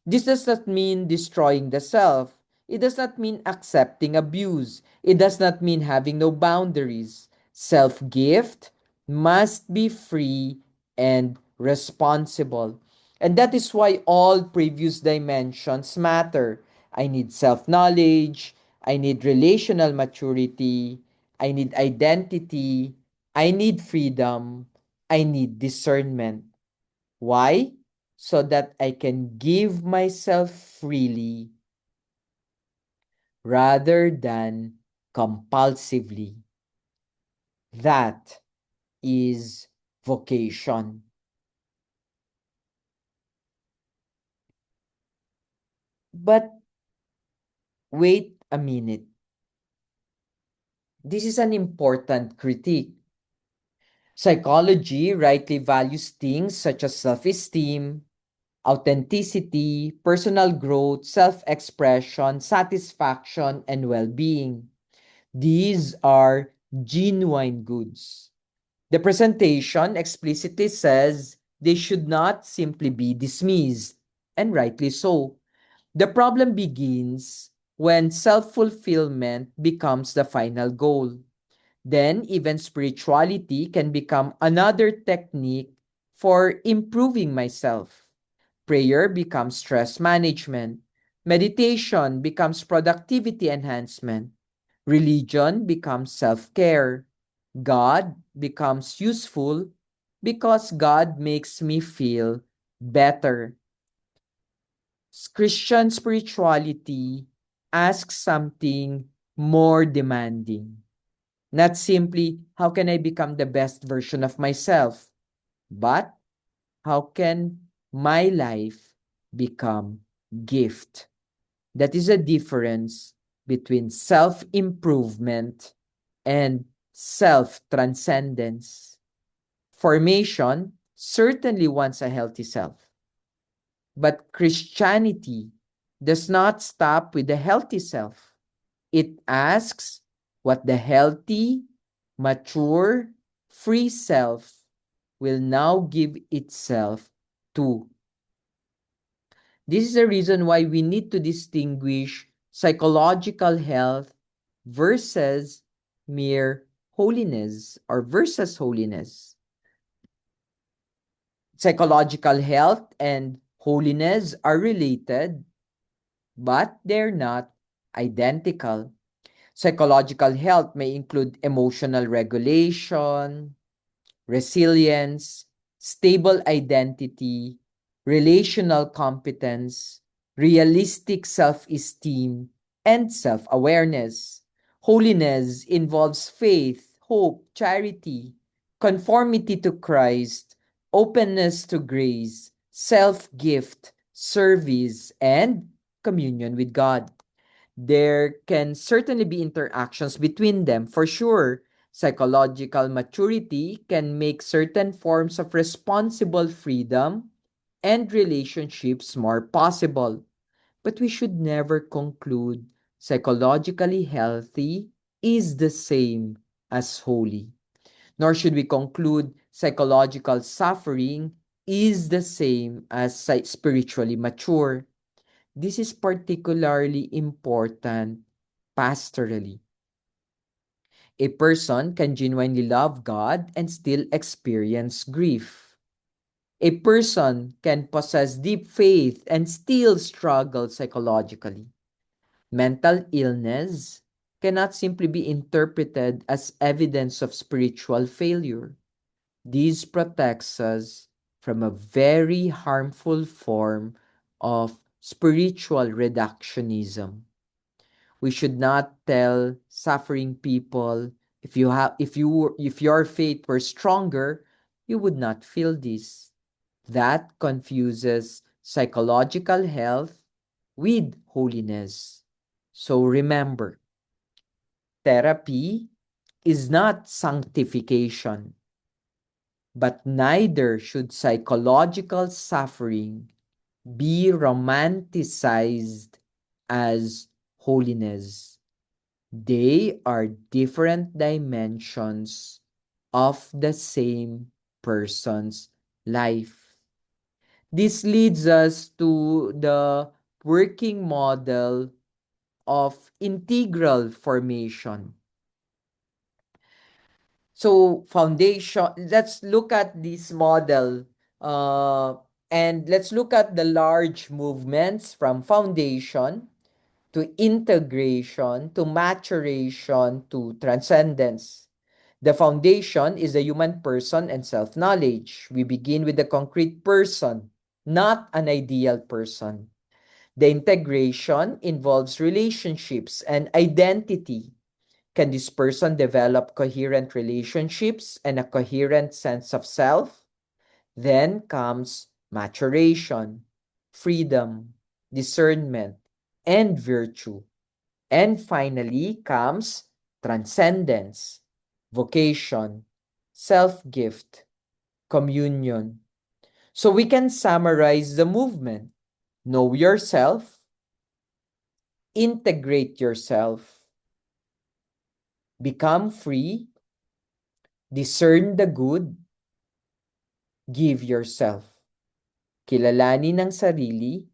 Speaker 1: This does not mean destroying the self. It does not mean accepting abuse. It does not mean having no boundaries. Self gift must be free and responsible. And that is why all previous dimensions matter. I need self knowledge, I need relational maturity, I need identity, I need freedom, I need discernment. Why? So that I can give myself freely rather than compulsively. That is vocation. But wait a minute. This is an important critique. Psychology rightly values things such as self esteem, authenticity, personal growth, self expression, satisfaction, and well being. These are genuine goods. The presentation explicitly says they should not simply be dismissed, and rightly so. The problem begins when self fulfillment becomes the final goal. Then, even spirituality can become another technique for improving myself. Prayer becomes stress management. Meditation becomes productivity enhancement. Religion becomes self care. God becomes useful because God makes me feel better. Christian spirituality asks something more demanding. Not simply, how can I become the best version of myself? But, how can my life become gift? That is a difference between self-improvement and self-transcendence. Formation certainly wants a healthy self, but Christianity does not stop with the healthy self. It asks what the healthy, mature, free self will now give itself to. This is the reason why we need to distinguish psychological health versus mere holiness or versus holiness. Psychological health and holiness are related, but they're not identical. Psychological health may include emotional regulation, resilience, stable identity, relational competence, realistic self-esteem, and self-awareness. Holiness involves faith, hope, charity, conformity to Christ, openness to grace, self-gift, service, and communion with God. There can certainly be interactions between them, for sure. Psychological maturity can make certain forms of responsible freedom and relationships more possible. But we should never conclude psychologically healthy is the same as holy. Nor should we conclude psychological suffering is the same as spiritually mature. This is particularly important pastorally. A person can genuinely love God and still experience grief. A person can possess deep faith and still struggle psychologically. Mental illness cannot simply be interpreted as evidence of spiritual failure. This protects us from a very harmful form of spiritual reductionism. We should not tell suffering people, if your faith were stronger, you would not feel this. That confuses psychological health with holiness. So remember, therapy is not sanctification, but neither should psychological suffering be romanticized as holiness. They are different dimensions of the same person's life. This leads us to the working model of integral formation. So, foundation, let's look at this model, uh, and let's look at the large movements from foundation to integration to maturation to transcendence. The foundation is the human person and self-knowledge. We begin with the concrete person, not an ideal person. The integration involves relationships and identity. Can this person develop coherent relationships and a coherent sense of self? Then comes maturation, freedom, discernment, and virtue. And finally comes transcendence, vocation, self-gift, communion. So we can summarize the movement. Know yourself, integrate yourself, become free, discern the good, give yourself. Kilalanin ang sarili,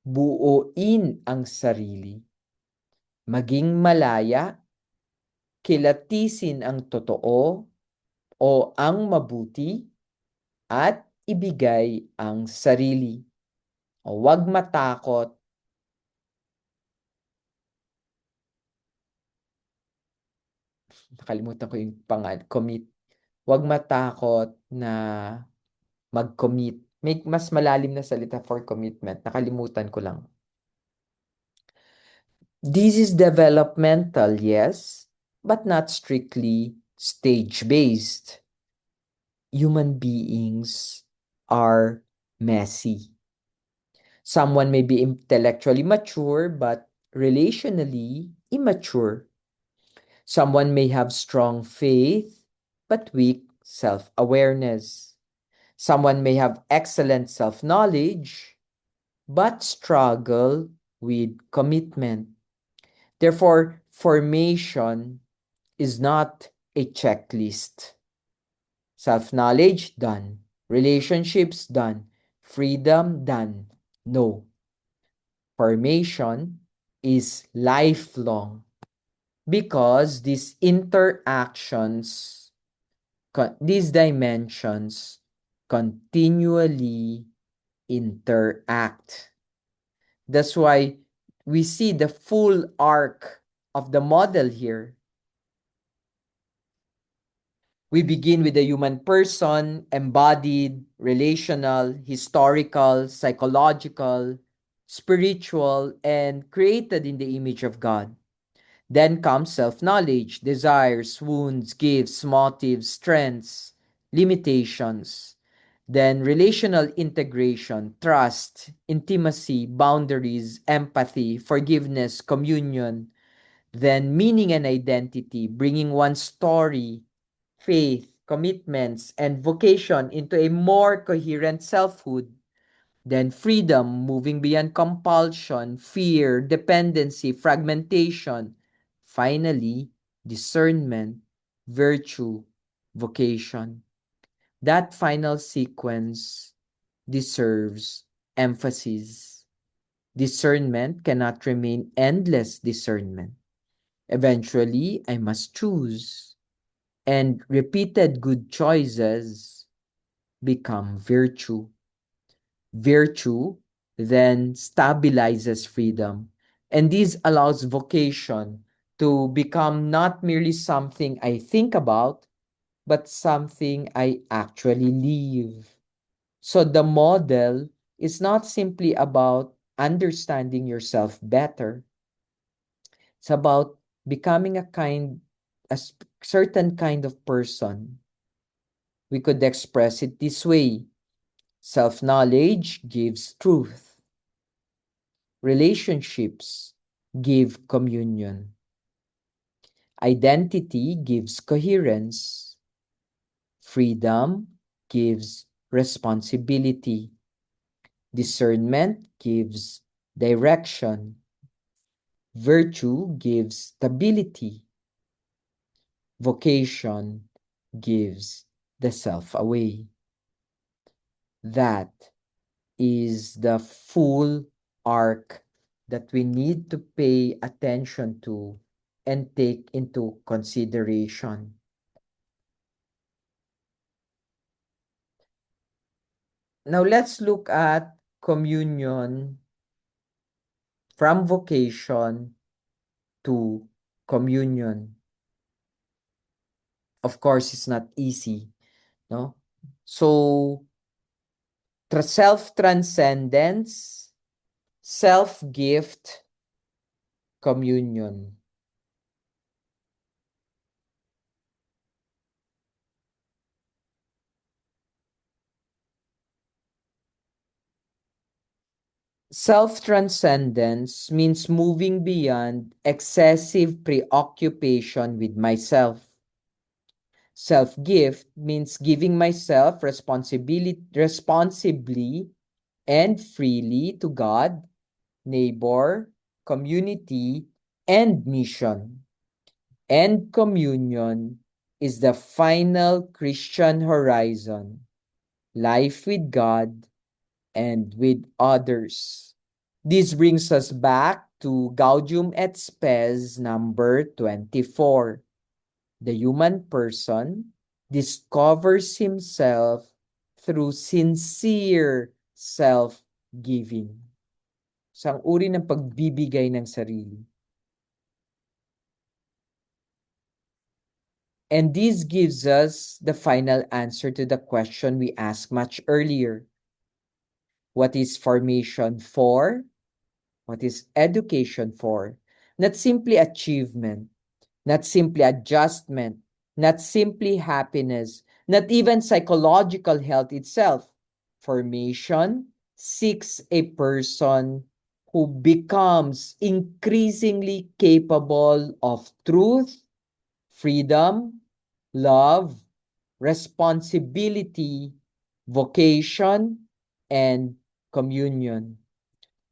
Speaker 1: buuin ang sarili. Maging malaya, kilatisin ang totoo o ang mabuti at ibigay ang sarili. O huwag matakot. Nakalimutan ko yung commit. Huwag matakot na mag-commit. May mas malalim na salita for commitment. Nakalimutan ko lang. This is developmental, yes, but not strictly stage-based. Human beings are messy. Someone may be intellectually mature, but relationally immature. Someone may have strong faith, but weak self-awareness. Someone may have excellent self-knowledge, but struggle with commitment. Therefore, formation is not a checklist. Self-knowledge, done. Relationships, done. Freedom, done. No. Formation is lifelong because these interactions, these dimensions continually interact. That's why we see the full arc of the model here. We begin with the human person, embodied, relational, historical, psychological, spiritual, and created in the image of God. Then comes self-knowledge, desires, wounds, gifts, motives, strengths, limitations. Then relational integration, trust, intimacy, boundaries, empathy, forgiveness, communion. Then meaning and identity, bringing one's story, faith, commitments, and vocation into a more coherent selfhood. Then freedom, moving beyond compulsion, fear, dependency, fragmentation. Finally, discernment, virtue, vocation. That final sequence deserves emphasis. Discernment cannot remain endless discernment. Eventually, I must choose. And repeated good choices become virtue. Virtue then stabilizes freedom. And this allows vocation to become not merely something I think about, but something I actually live. So the model is not simply about understanding yourself better. It's about becoming certain kind of person. We could express it this way. Self-knowledge gives truth. Relationships give communion. Identity gives coherence. Freedom gives responsibility. Discernment gives direction. Virtue gives stability. Vocation gives the self away. That is the full arc that we need to pay attention to and take into consideration. Now let's look at communion from vocation to communion. Of course, it's not easy, no? So, self-transcendence, self-gift, communion. Self-transcendence means moving beyond excessive preoccupation with myself. Self-gift means giving myself responsibly and freely to God, neighbor, community, and mission. And communion is the final Christian horizon, life with God and with others. This brings us back to Gaudium et Spes number 24. The human person discovers himself through sincere self-giving. Isang uri ng pagbibigay ng sarili. And this gives us the final answer to the question we asked much earlier. What is formation for? What is education for? Not simply achievement, not simply adjustment, not simply happiness, not even psychological health itself. Formation seeks a person who becomes increasingly capable of truth, freedom, love, responsibility, vocation, and communion.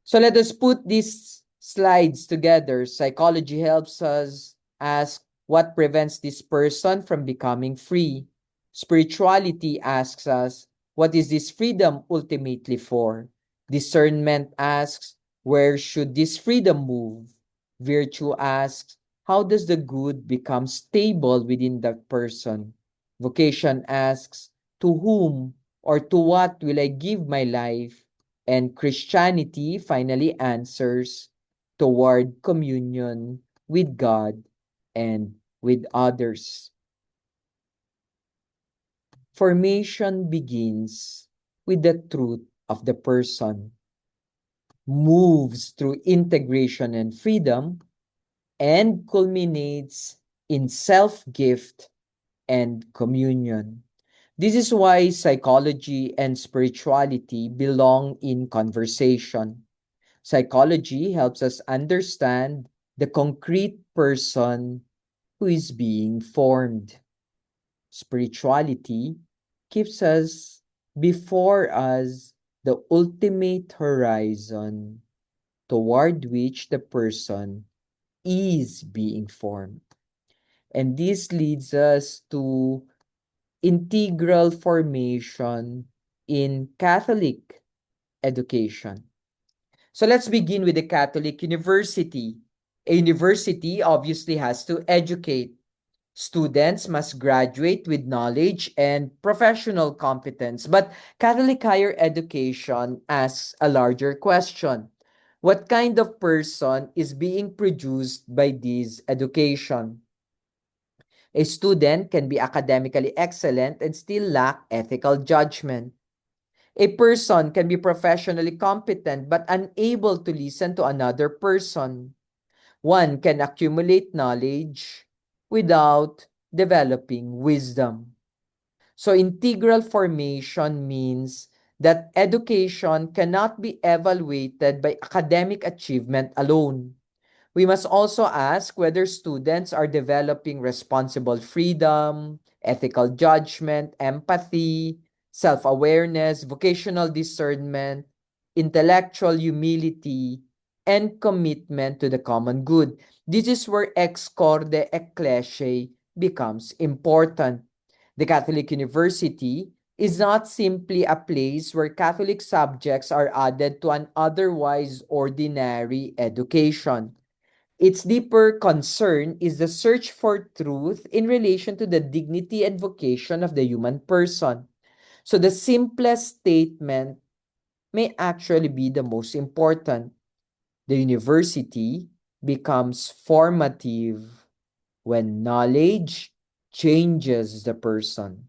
Speaker 1: So let us put these slides together. Psychology helps us ask what prevents this person from becoming free. Spirituality asks us, what is this freedom ultimately for? Discernment asks, where should this freedom move? Virtue asks, how does the good become stable within that person? Vocation asks, to whom or to what will I give my life? And Christianity finally answers toward communion with God and with others. Formation begins with the truth of the person, moves through integration and freedom, and culminates in self-gift and communion. This is why psychology and spirituality belong in conversation. Psychology helps us understand the concrete person who is being formed. Spirituality keeps us before us the ultimate horizon toward which the person is being formed. And this leads us to integral formation in Catholic education. So let's begin with the Catholic University. A university obviously has to educate. Students must graduate with knowledge and professional competence. But Catholic higher education asks a larger question. What kind of person is being produced by this education? A student can be academically excellent and still lack ethical judgment. A person can be professionally competent but unable to listen to another person. One can accumulate knowledge without developing wisdom. So, integral formation means that education cannot be evaluated by academic achievement alone. We must also ask whether students are developing responsible freedom, ethical judgment, empathy, self awareness, vocational discernment, intellectual humility, and commitment to the common good. This is where ex corde ecclesiae becomes important. The Catholic University is not simply a place where Catholic subjects are added to an otherwise ordinary education. Its deeper concern is the search for truth in relation to the dignity and vocation of the human person. So the simplest statement may actually be the most important. The university becomes formative when knowledge changes the person.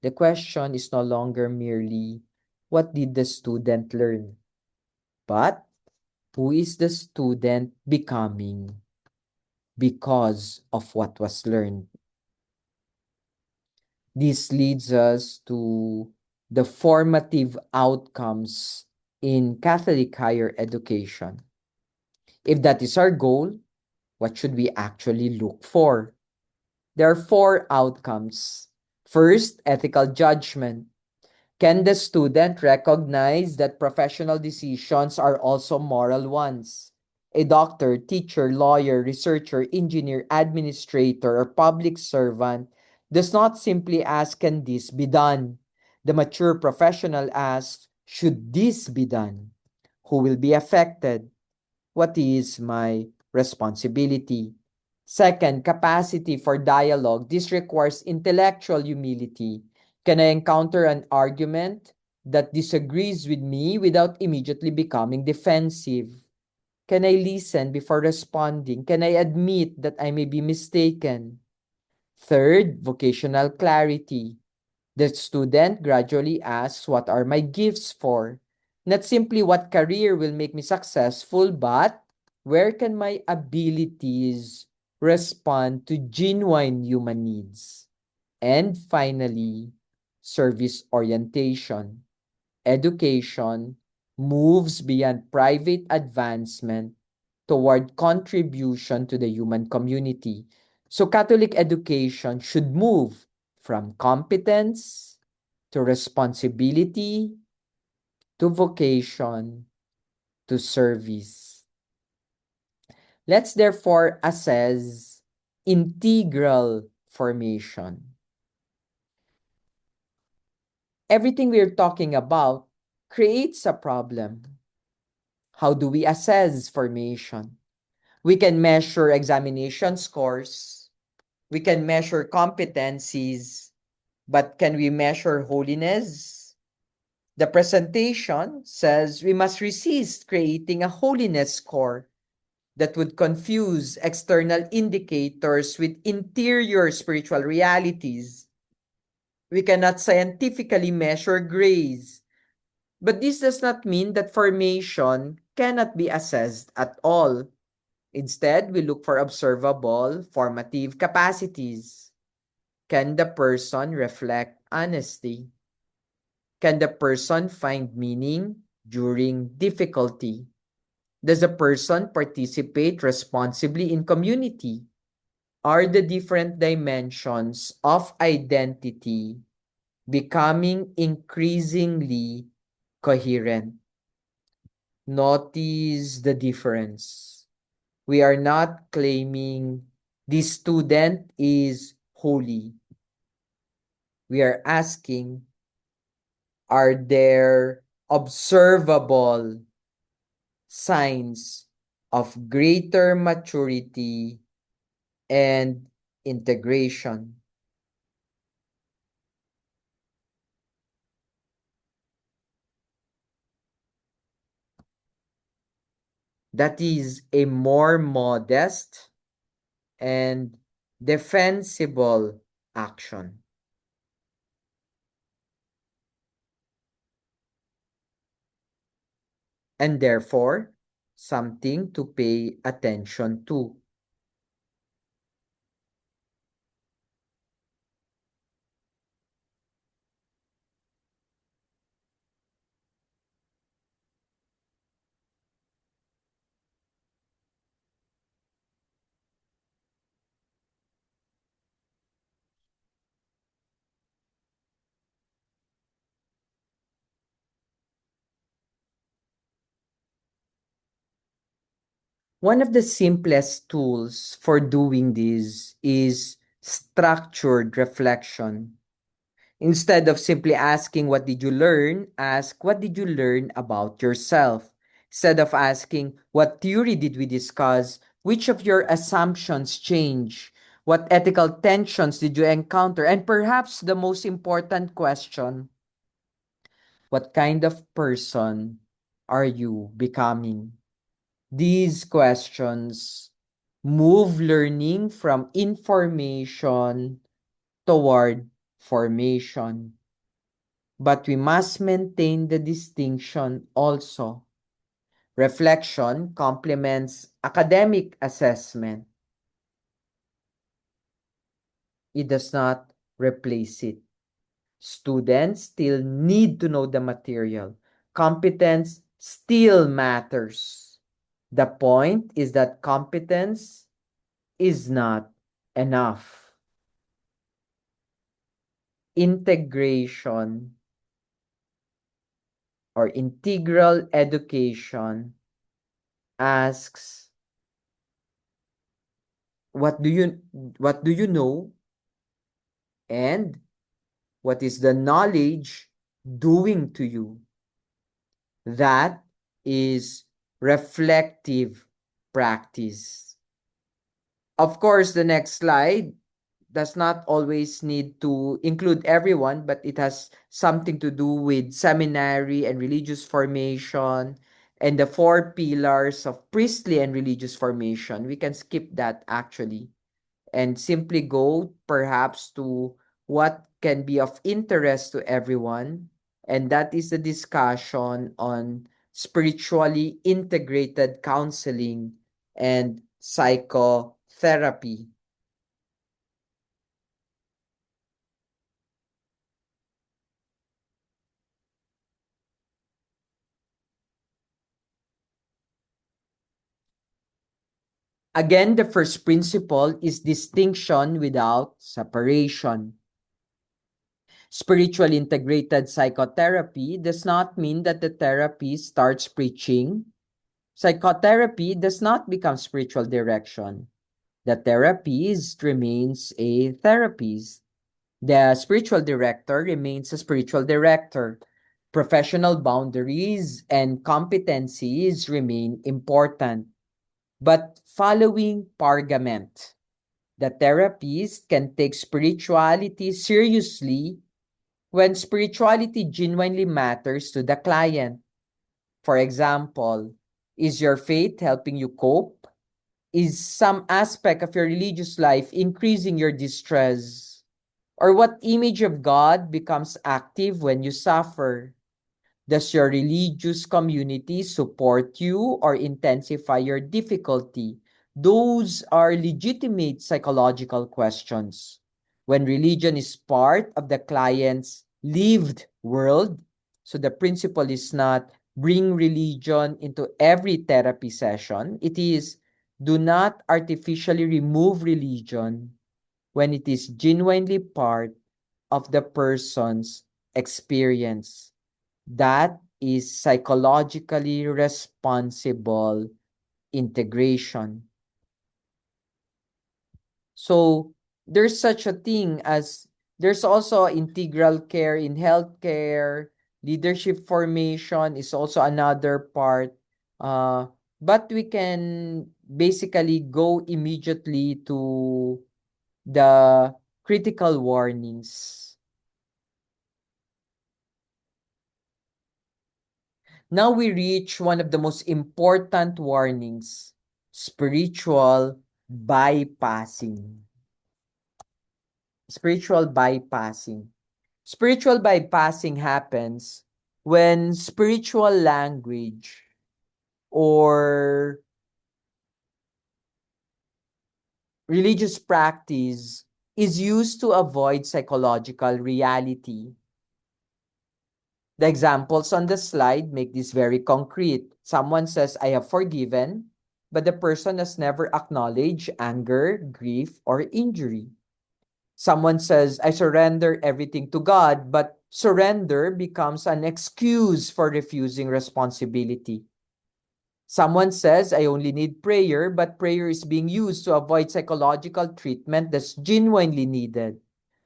Speaker 1: The question is no longer merely what did the student learn, but who is the student becoming because of what was learned. This leads us to the formative outcomes in Catholic higher education. If that is our goal, what should we actually look for? There are four outcomes. First, ethical judgment. Can the student recognize that professional decisions are also moral ones? A doctor, teacher, lawyer, researcher, engineer, administrator, or public servant does not simply ask, can this be done? The mature professional asks, should this be done? Who will be affected? What is my responsibility? Second, capacity for dialogue. This requires intellectual humility. Can I encounter an argument that disagrees with me without immediately becoming defensive? Can I listen before responding? Can I admit that I may be mistaken? Third, vocational clarity. The student gradually asks, what are my gifts for? Not simply what career will make me successful, but where can my abilities respond to genuine human needs? And finally, service orientation. Education moves beyond private advancement toward contribution to the human community. So Catholic education should move from competence to responsibility to vocation to service. Let's therefore assess integral formation. Everything we're talking about creates a problem. How do we assess formation? We can measure examination scores. We can measure competencies. But can we measure holiness? The presentation says we must resist creating a holiness score that would confuse external indicators with interior spiritual realities. We cannot scientifically measure grace. But this does not mean that formation cannot be assessed at all. Instead, we look for observable formative capacities. Can the person reflect honesty? Can the person find meaning during difficulty? Does the person participate responsibly in community? Are the different dimensions of identity becoming increasingly coherent? Notice the difference. We are not claiming the student is holy. We are asking, are there observable signs of greater maturity and integration? That is a more modest and defensible action, and therefore something to pay attention to. One of the simplest tools for doing this is structured reflection. Instead of simply asking, "What did you learn?" ask, "What did you learn about yourself?" Instead of asking, "What theory did we discuss?" Which of your assumptions change? What ethical tensions did you encounter? And perhaps the most important question, what kind of person are you becoming? These questions move learning from information toward formation. But we must maintain the distinction also. Reflection complements academic assessment. It does not replace it. Students still need to know the material. Competence still matters. The point is that competence is not enough. Integration or integral education asks, what do you what do you know, and what is the knowledge doing to you? That is reflective practice. Of course, the next slide does not always need to include everyone, but it has something to do with seminary and religious formation and the four pillars of priestly and religious formation. We can skip that actually and simply go perhaps to what can be of interest to everyone. And that is the discussion on spiritually integrated counseling and psychotherapy. Again, the first principle is distinction without separation. Spiritual integrated psychotherapy does not mean that the therapist starts preaching. Psychotherapy does not become spiritual direction. The therapist remains a therapist. The spiritual director remains a spiritual director. Professional boundaries and competencies remain important. But following Pargament, the therapist can take spirituality seriously when spirituality genuinely matters to the client. For example, is your faith helping you cope? Is some aspect of your religious life increasing your distress? Or what image of God becomes active when you suffer? Does your religious community support you or intensify your difficulty? Those are legitimate psychological questions. When religion is part of the client's lived world, so the principle is not bring religion into every therapy session. It is do not artificially remove religion when it is genuinely part of the person's experience. That is psychologically responsible integration. So there's such a thing as there's also integral care in healthcare. Leadership formation is also another part. Uh, but we can basically go immediately to the critical warnings. Now we reach one of the most important warnings: spiritual bypassing. Spiritual bypassing. Spiritual bypassing happens when spiritual language or religious practice is used to avoid psychological reality. The examples on the slide make this very concrete. Someone says, I have forgiven, but the person has never acknowledged anger, grief, or injury. Someone says, I surrender everything to God, but surrender becomes an excuse for refusing responsibility. Someone says, I only need prayer, but prayer is being used to avoid psychological treatment that's genuinely needed.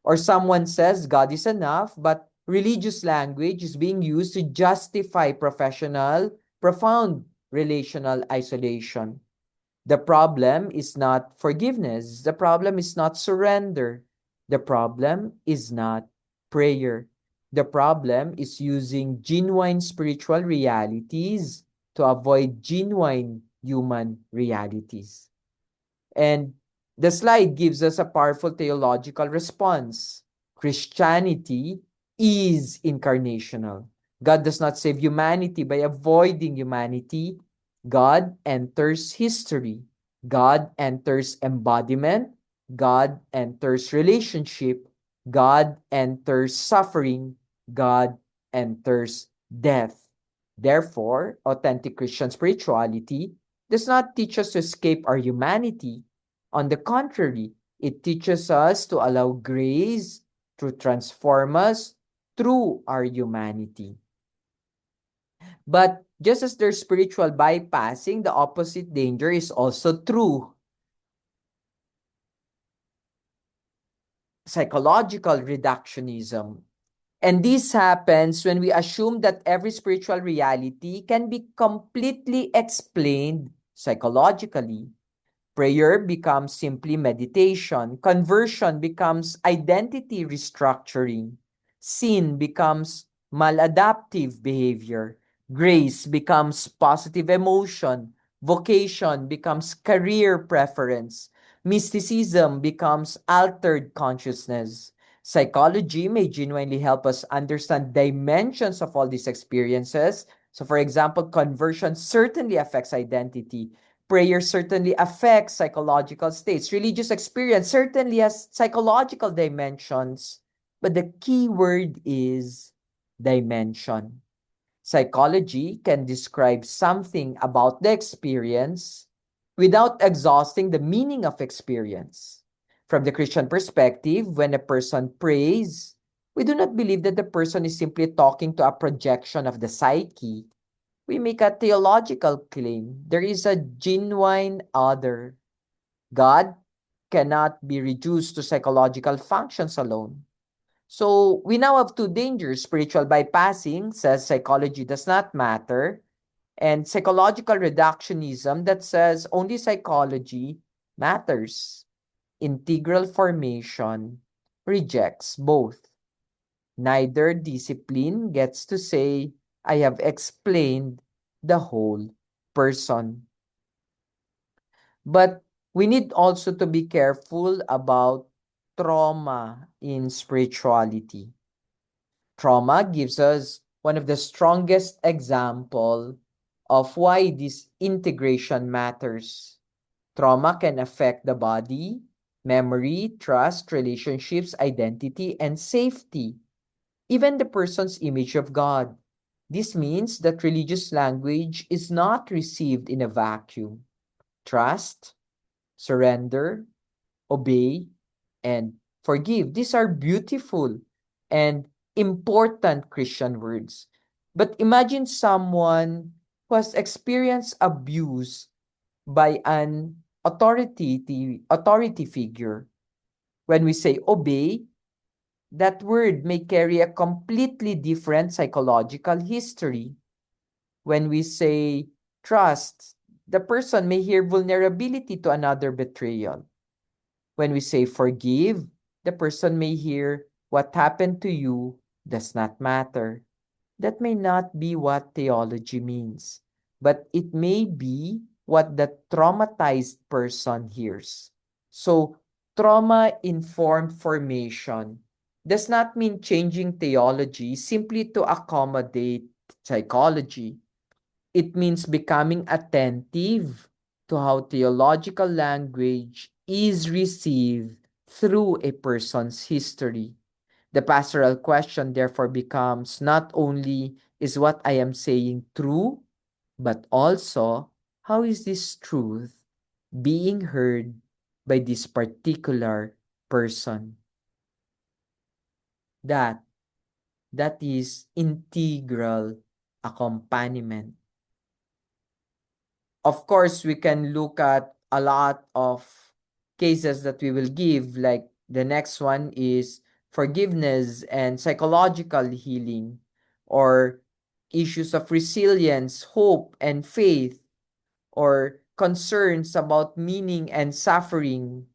Speaker 1: Or someone says, God is enough, but religious language is being used to justify profound relational isolation. The problem is not forgiveness. The problem is not surrender. The problem is not prayer. The problem is using genuine spiritual realities to avoid genuine human realities. And the slide gives us a powerful theological response. Christianity is incarnational. God does not save humanity by avoiding humanity. God enters history. God enters embodiment. God enters relationship. God enters suffering. God enters death. Therefore, authentic Christian spirituality does not teach us to escape our humanity. On the contrary, it teaches us to allow grace to transform us through our humanity. But just as there's spiritual bypassing, the opposite danger is also true. Psychological reductionism. And this happens when we assume that every spiritual reality can be completely explained psychologically. Prayer becomes simply meditation. Conversion becomes identity restructuring. Sin becomes maladaptive behavior. Grace becomes positive emotion. Vocation becomes career preference. Mysticism becomes altered consciousness. Psychology may genuinely help us understand dimensions of all these experiences. So, for example, conversion certainly affects identity. Prayer certainly affects psychological states. Religious experience certainly has psychological dimensions. But the key word is dimension. Psychology can describe something about the experience without exhausting the meaning of experience. From the Christian perspective, when a person prays, we do not believe that the person is simply talking to a projection of the psyche. We make a theological claim. There is a genuine other. God cannot be reduced to psychological functions alone. So we now have two dangers. Spiritual bypassing says psychology does not matter, and psychological reductionism that says only psychology matters. Integral formation rejects both. Neither discipline gets to say, I have explained the whole person. But we need also to be careful about trauma in spirituality. Trauma gives us one of the strongest example of why this integration matters. Trauma can affect the body, memory, trust, relationships, identity, and safety, even the person's image of God. This means that religious language is not received in a vacuum. Trust, surrender, obey, and forgive. These are beautiful and important Christian words. But imagine someone who has experienced abuse by an authority figure. When we say obey, that word may carry a completely different psychological history. When we say trust, the person may hear vulnerability to another betrayal. When we say forgive, the person may hear what happened to you does not matter. That may not be what theology means, but it may be what the traumatized person hears. So, trauma informed formation does not mean changing theology simply to accommodate psychology. It means becoming attentive to how theological language is received through a person's history. The pastoral question therefore becomes not only is what I am saying true, but also how is this truth being heard by this particular person? That that is integral accompaniment. Of course, we can look at a lot of cases that we will give, like the next one is forgiveness and psychological healing, or issues of resilience, hope, and faith, or concerns about meaning and suffering,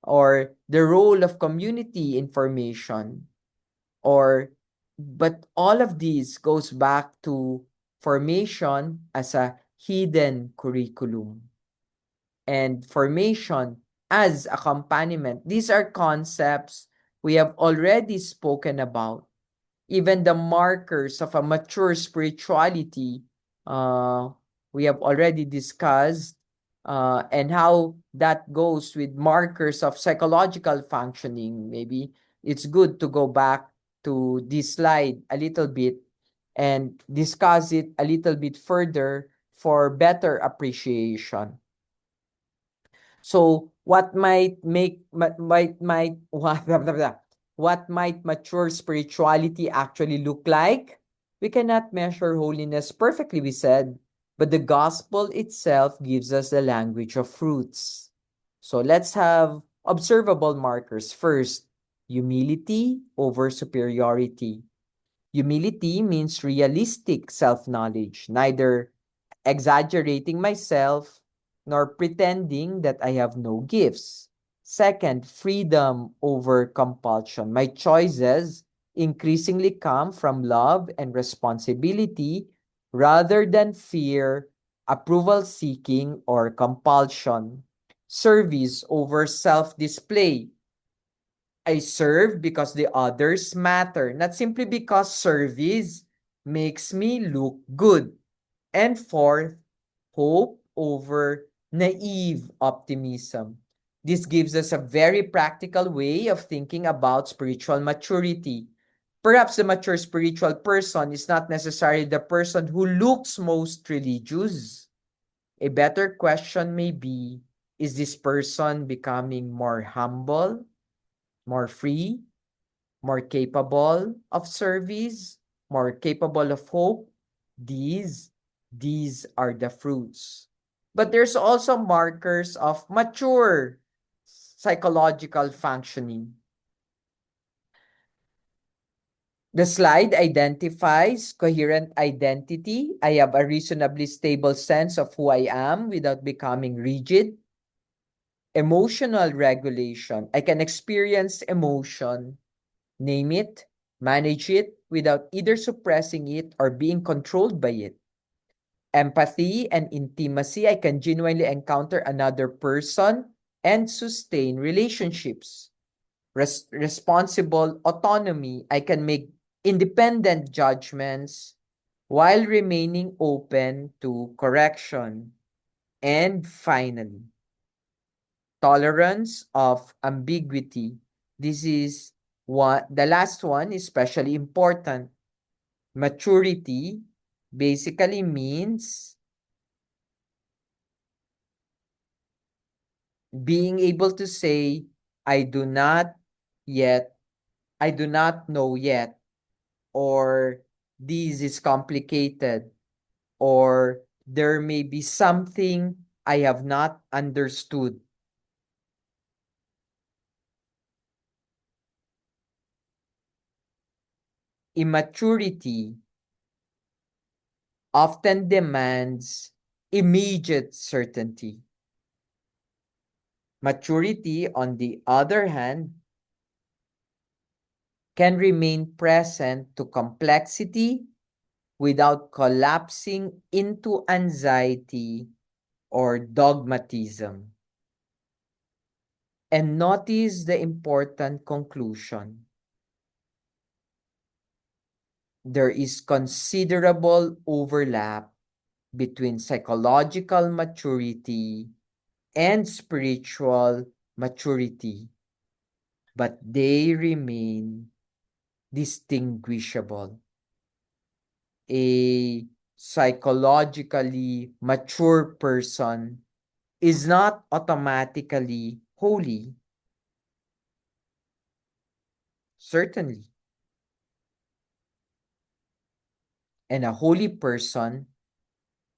Speaker 1: or the role of community information, or but all of these goes back to formation as a hidden curriculum and formation as accompaniment. These are concepts we have already spoken about. Even the markers of a mature spirituality, uh, we have already discussed, and how that goes with markers of psychological functioning. Maybe it's good to go back to this slide a little bit and discuss it a little bit further for better appreciation. So what might make might what blah, blah, blah. What might mature spirituality actually look like? We cannot measure holiness perfectly, we said, but the gospel itself gives us the language of fruits. So let's have observable markers. First, humility over superiority. Humility means realistic self-knowledge, neither exaggerating myself nor pretending that I have no gifts. Second, freedom over compulsion. My choices increasingly come from love and responsibility rather than fear, approval seeking, or compulsion. Service over self display. I serve because the others matter, not simply because service makes me look good. And fourth, hope over naive optimism. This gives us a very practical way of thinking about spiritual maturity. Perhaps the mature spiritual person is not necessarily the person who looks most religious. A better question may be, is this person becoming more humble, more free, more capable of service, more capable of hope? These, these are the fruits. But there's also markers of mature psychological functioning. The slide identifies coherent identity. I have a reasonably stable sense of who I am without becoming rigid. Emotional regulation. I can experience emotion, name it, manage it without either suppressing it or being controlled by it. Empathy and intimacy. I can genuinely encounter another person and sustain relationships. Responsible autonomy. I can make independent judgments while remaining open to correction. And finally, tolerance of ambiguity. This is what the last one is especially important. Maturity basically means being able to say, I do not yet, I do not know yet, or this is complicated, or there may be something I have not understood. Immaturity often demands immediate certainty. Maturity, on the other hand, can remain present to complexity without collapsing into anxiety or dogmatism. And notice the important conclusion. There is considerable overlap between psychological maturity and spiritual maturity, but they remain distinguishable. A psychologically mature person is not automatically holy, certainly. And a holy person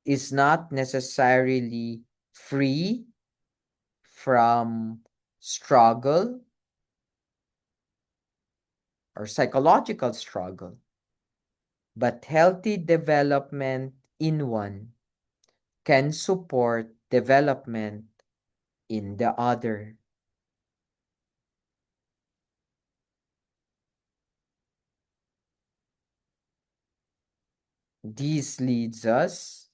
Speaker 1: is not necessarily free from struggle or psychological struggle, but healthy development in one can support development in the other. This leads us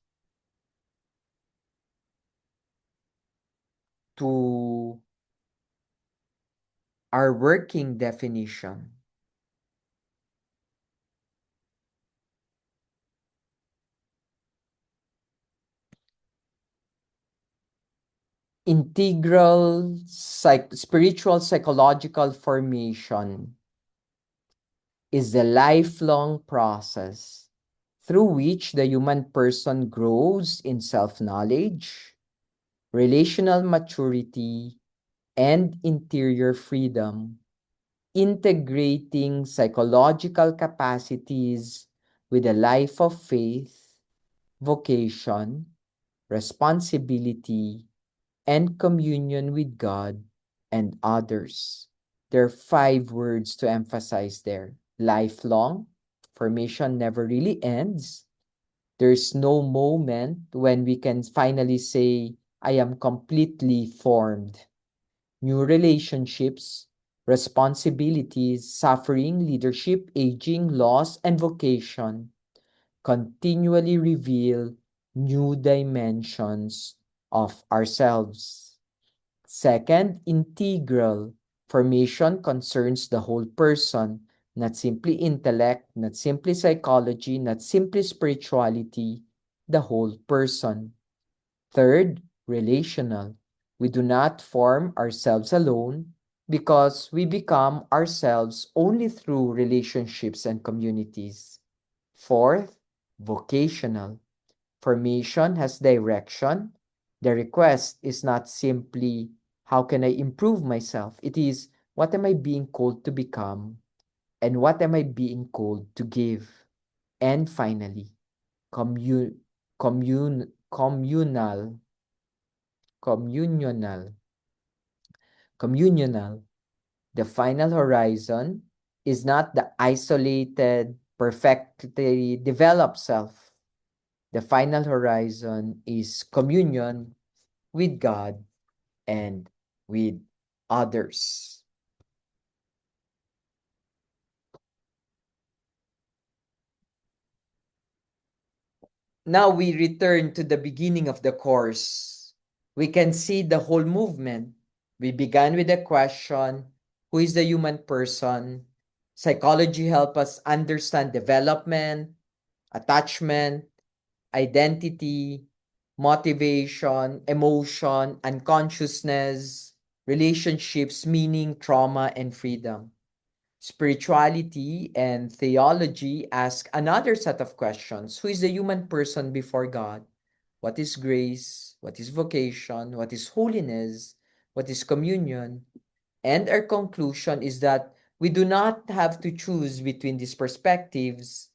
Speaker 1: to our working definition. Integral spiritual psychological formation is the lifelong process through which the human person grows in self-knowledge, relational maturity, and interior freedom, integrating psychological capacities with a life of faith, vocation, responsibility, and communion with God and others. There are 5 words to emphasize there. Lifelong, formation never really ends. There's no moment when we can finally say, I am completely formed. New relationships, responsibilities, suffering, leadership, aging, loss, and vocation continually reveal new dimensions of ourselves. Second, integral. Formation concerns the whole person, not simply intellect, not simply psychology, not simply spirituality, the whole person. Third, relational. We do not form ourselves alone because we become ourselves only through relationships and communities. Fourth, vocational. Formation has direction. The request is not simply, how can I improve myself? It is, what am I being called to become? And what am I being called to give? And finally, commun, communal, communional, communional. The final horizon is not the isolated, perfectly developed self. The final horizon is communion with God and with others. Now we return to the beginning of the course. We can see the whole movement. We began with the question, who is the human person? Psychology helps us understand development, attachment, identity, motivation, emotion, unconsciousness, relationships, meaning, trauma, and freedom. Spirituality and theology ask another set of questions. Who is the human person before God? What is grace? What is vocation? What is holiness? What is communion? And our conclusion is that we do not have to choose between these perspectives,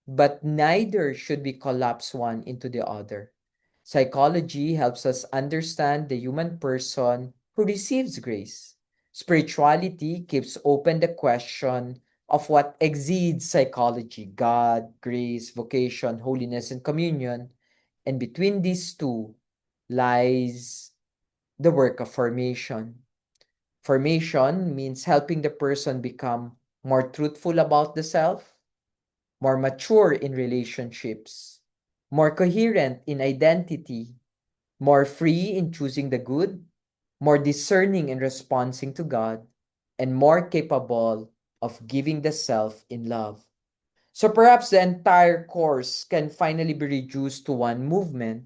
Speaker 1: but neither should we collapse one into the other. Psychology helps us understand the human person who receives grace. Spirituality keeps open the question of what exceeds psychology: God, grace, vocation, holiness, and communion. And between these two lies the work of formation. Formation means helping the person become more truthful about the self, more mature in relationships, more coherent in identity, more free in choosing the good, more discerning in responding to God, and more capable of giving the self in love. So perhaps the entire course can finally be reduced to one movement,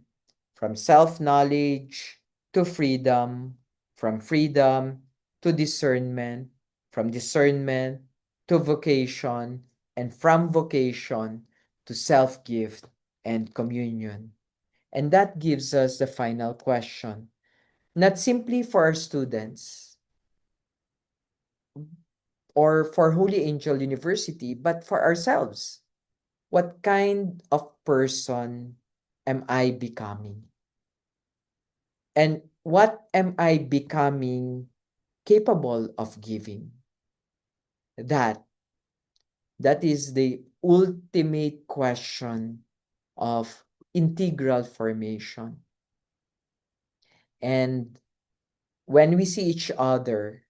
Speaker 1: from self knowledge to freedom, from freedom to discernment, from discernment to vocation, and from vocation to self gift and communion. And that gives us the final question, not simply for our students or for Holy Angel University, but for ourselves. What kind of person am I becoming? And what am I becoming capable of giving? That that is the ultimate question of integral formation. And when we see each other,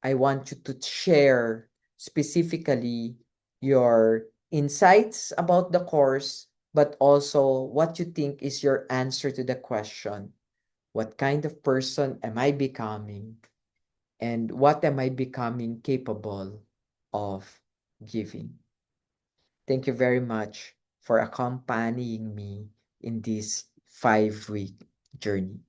Speaker 1: I want you to share specifically your insights about the course, but also what you think is your answer to the question, what kind of person am I becoming? And what am I becoming capable of giving? Thank you very much for accompanying me in this 5-week journey.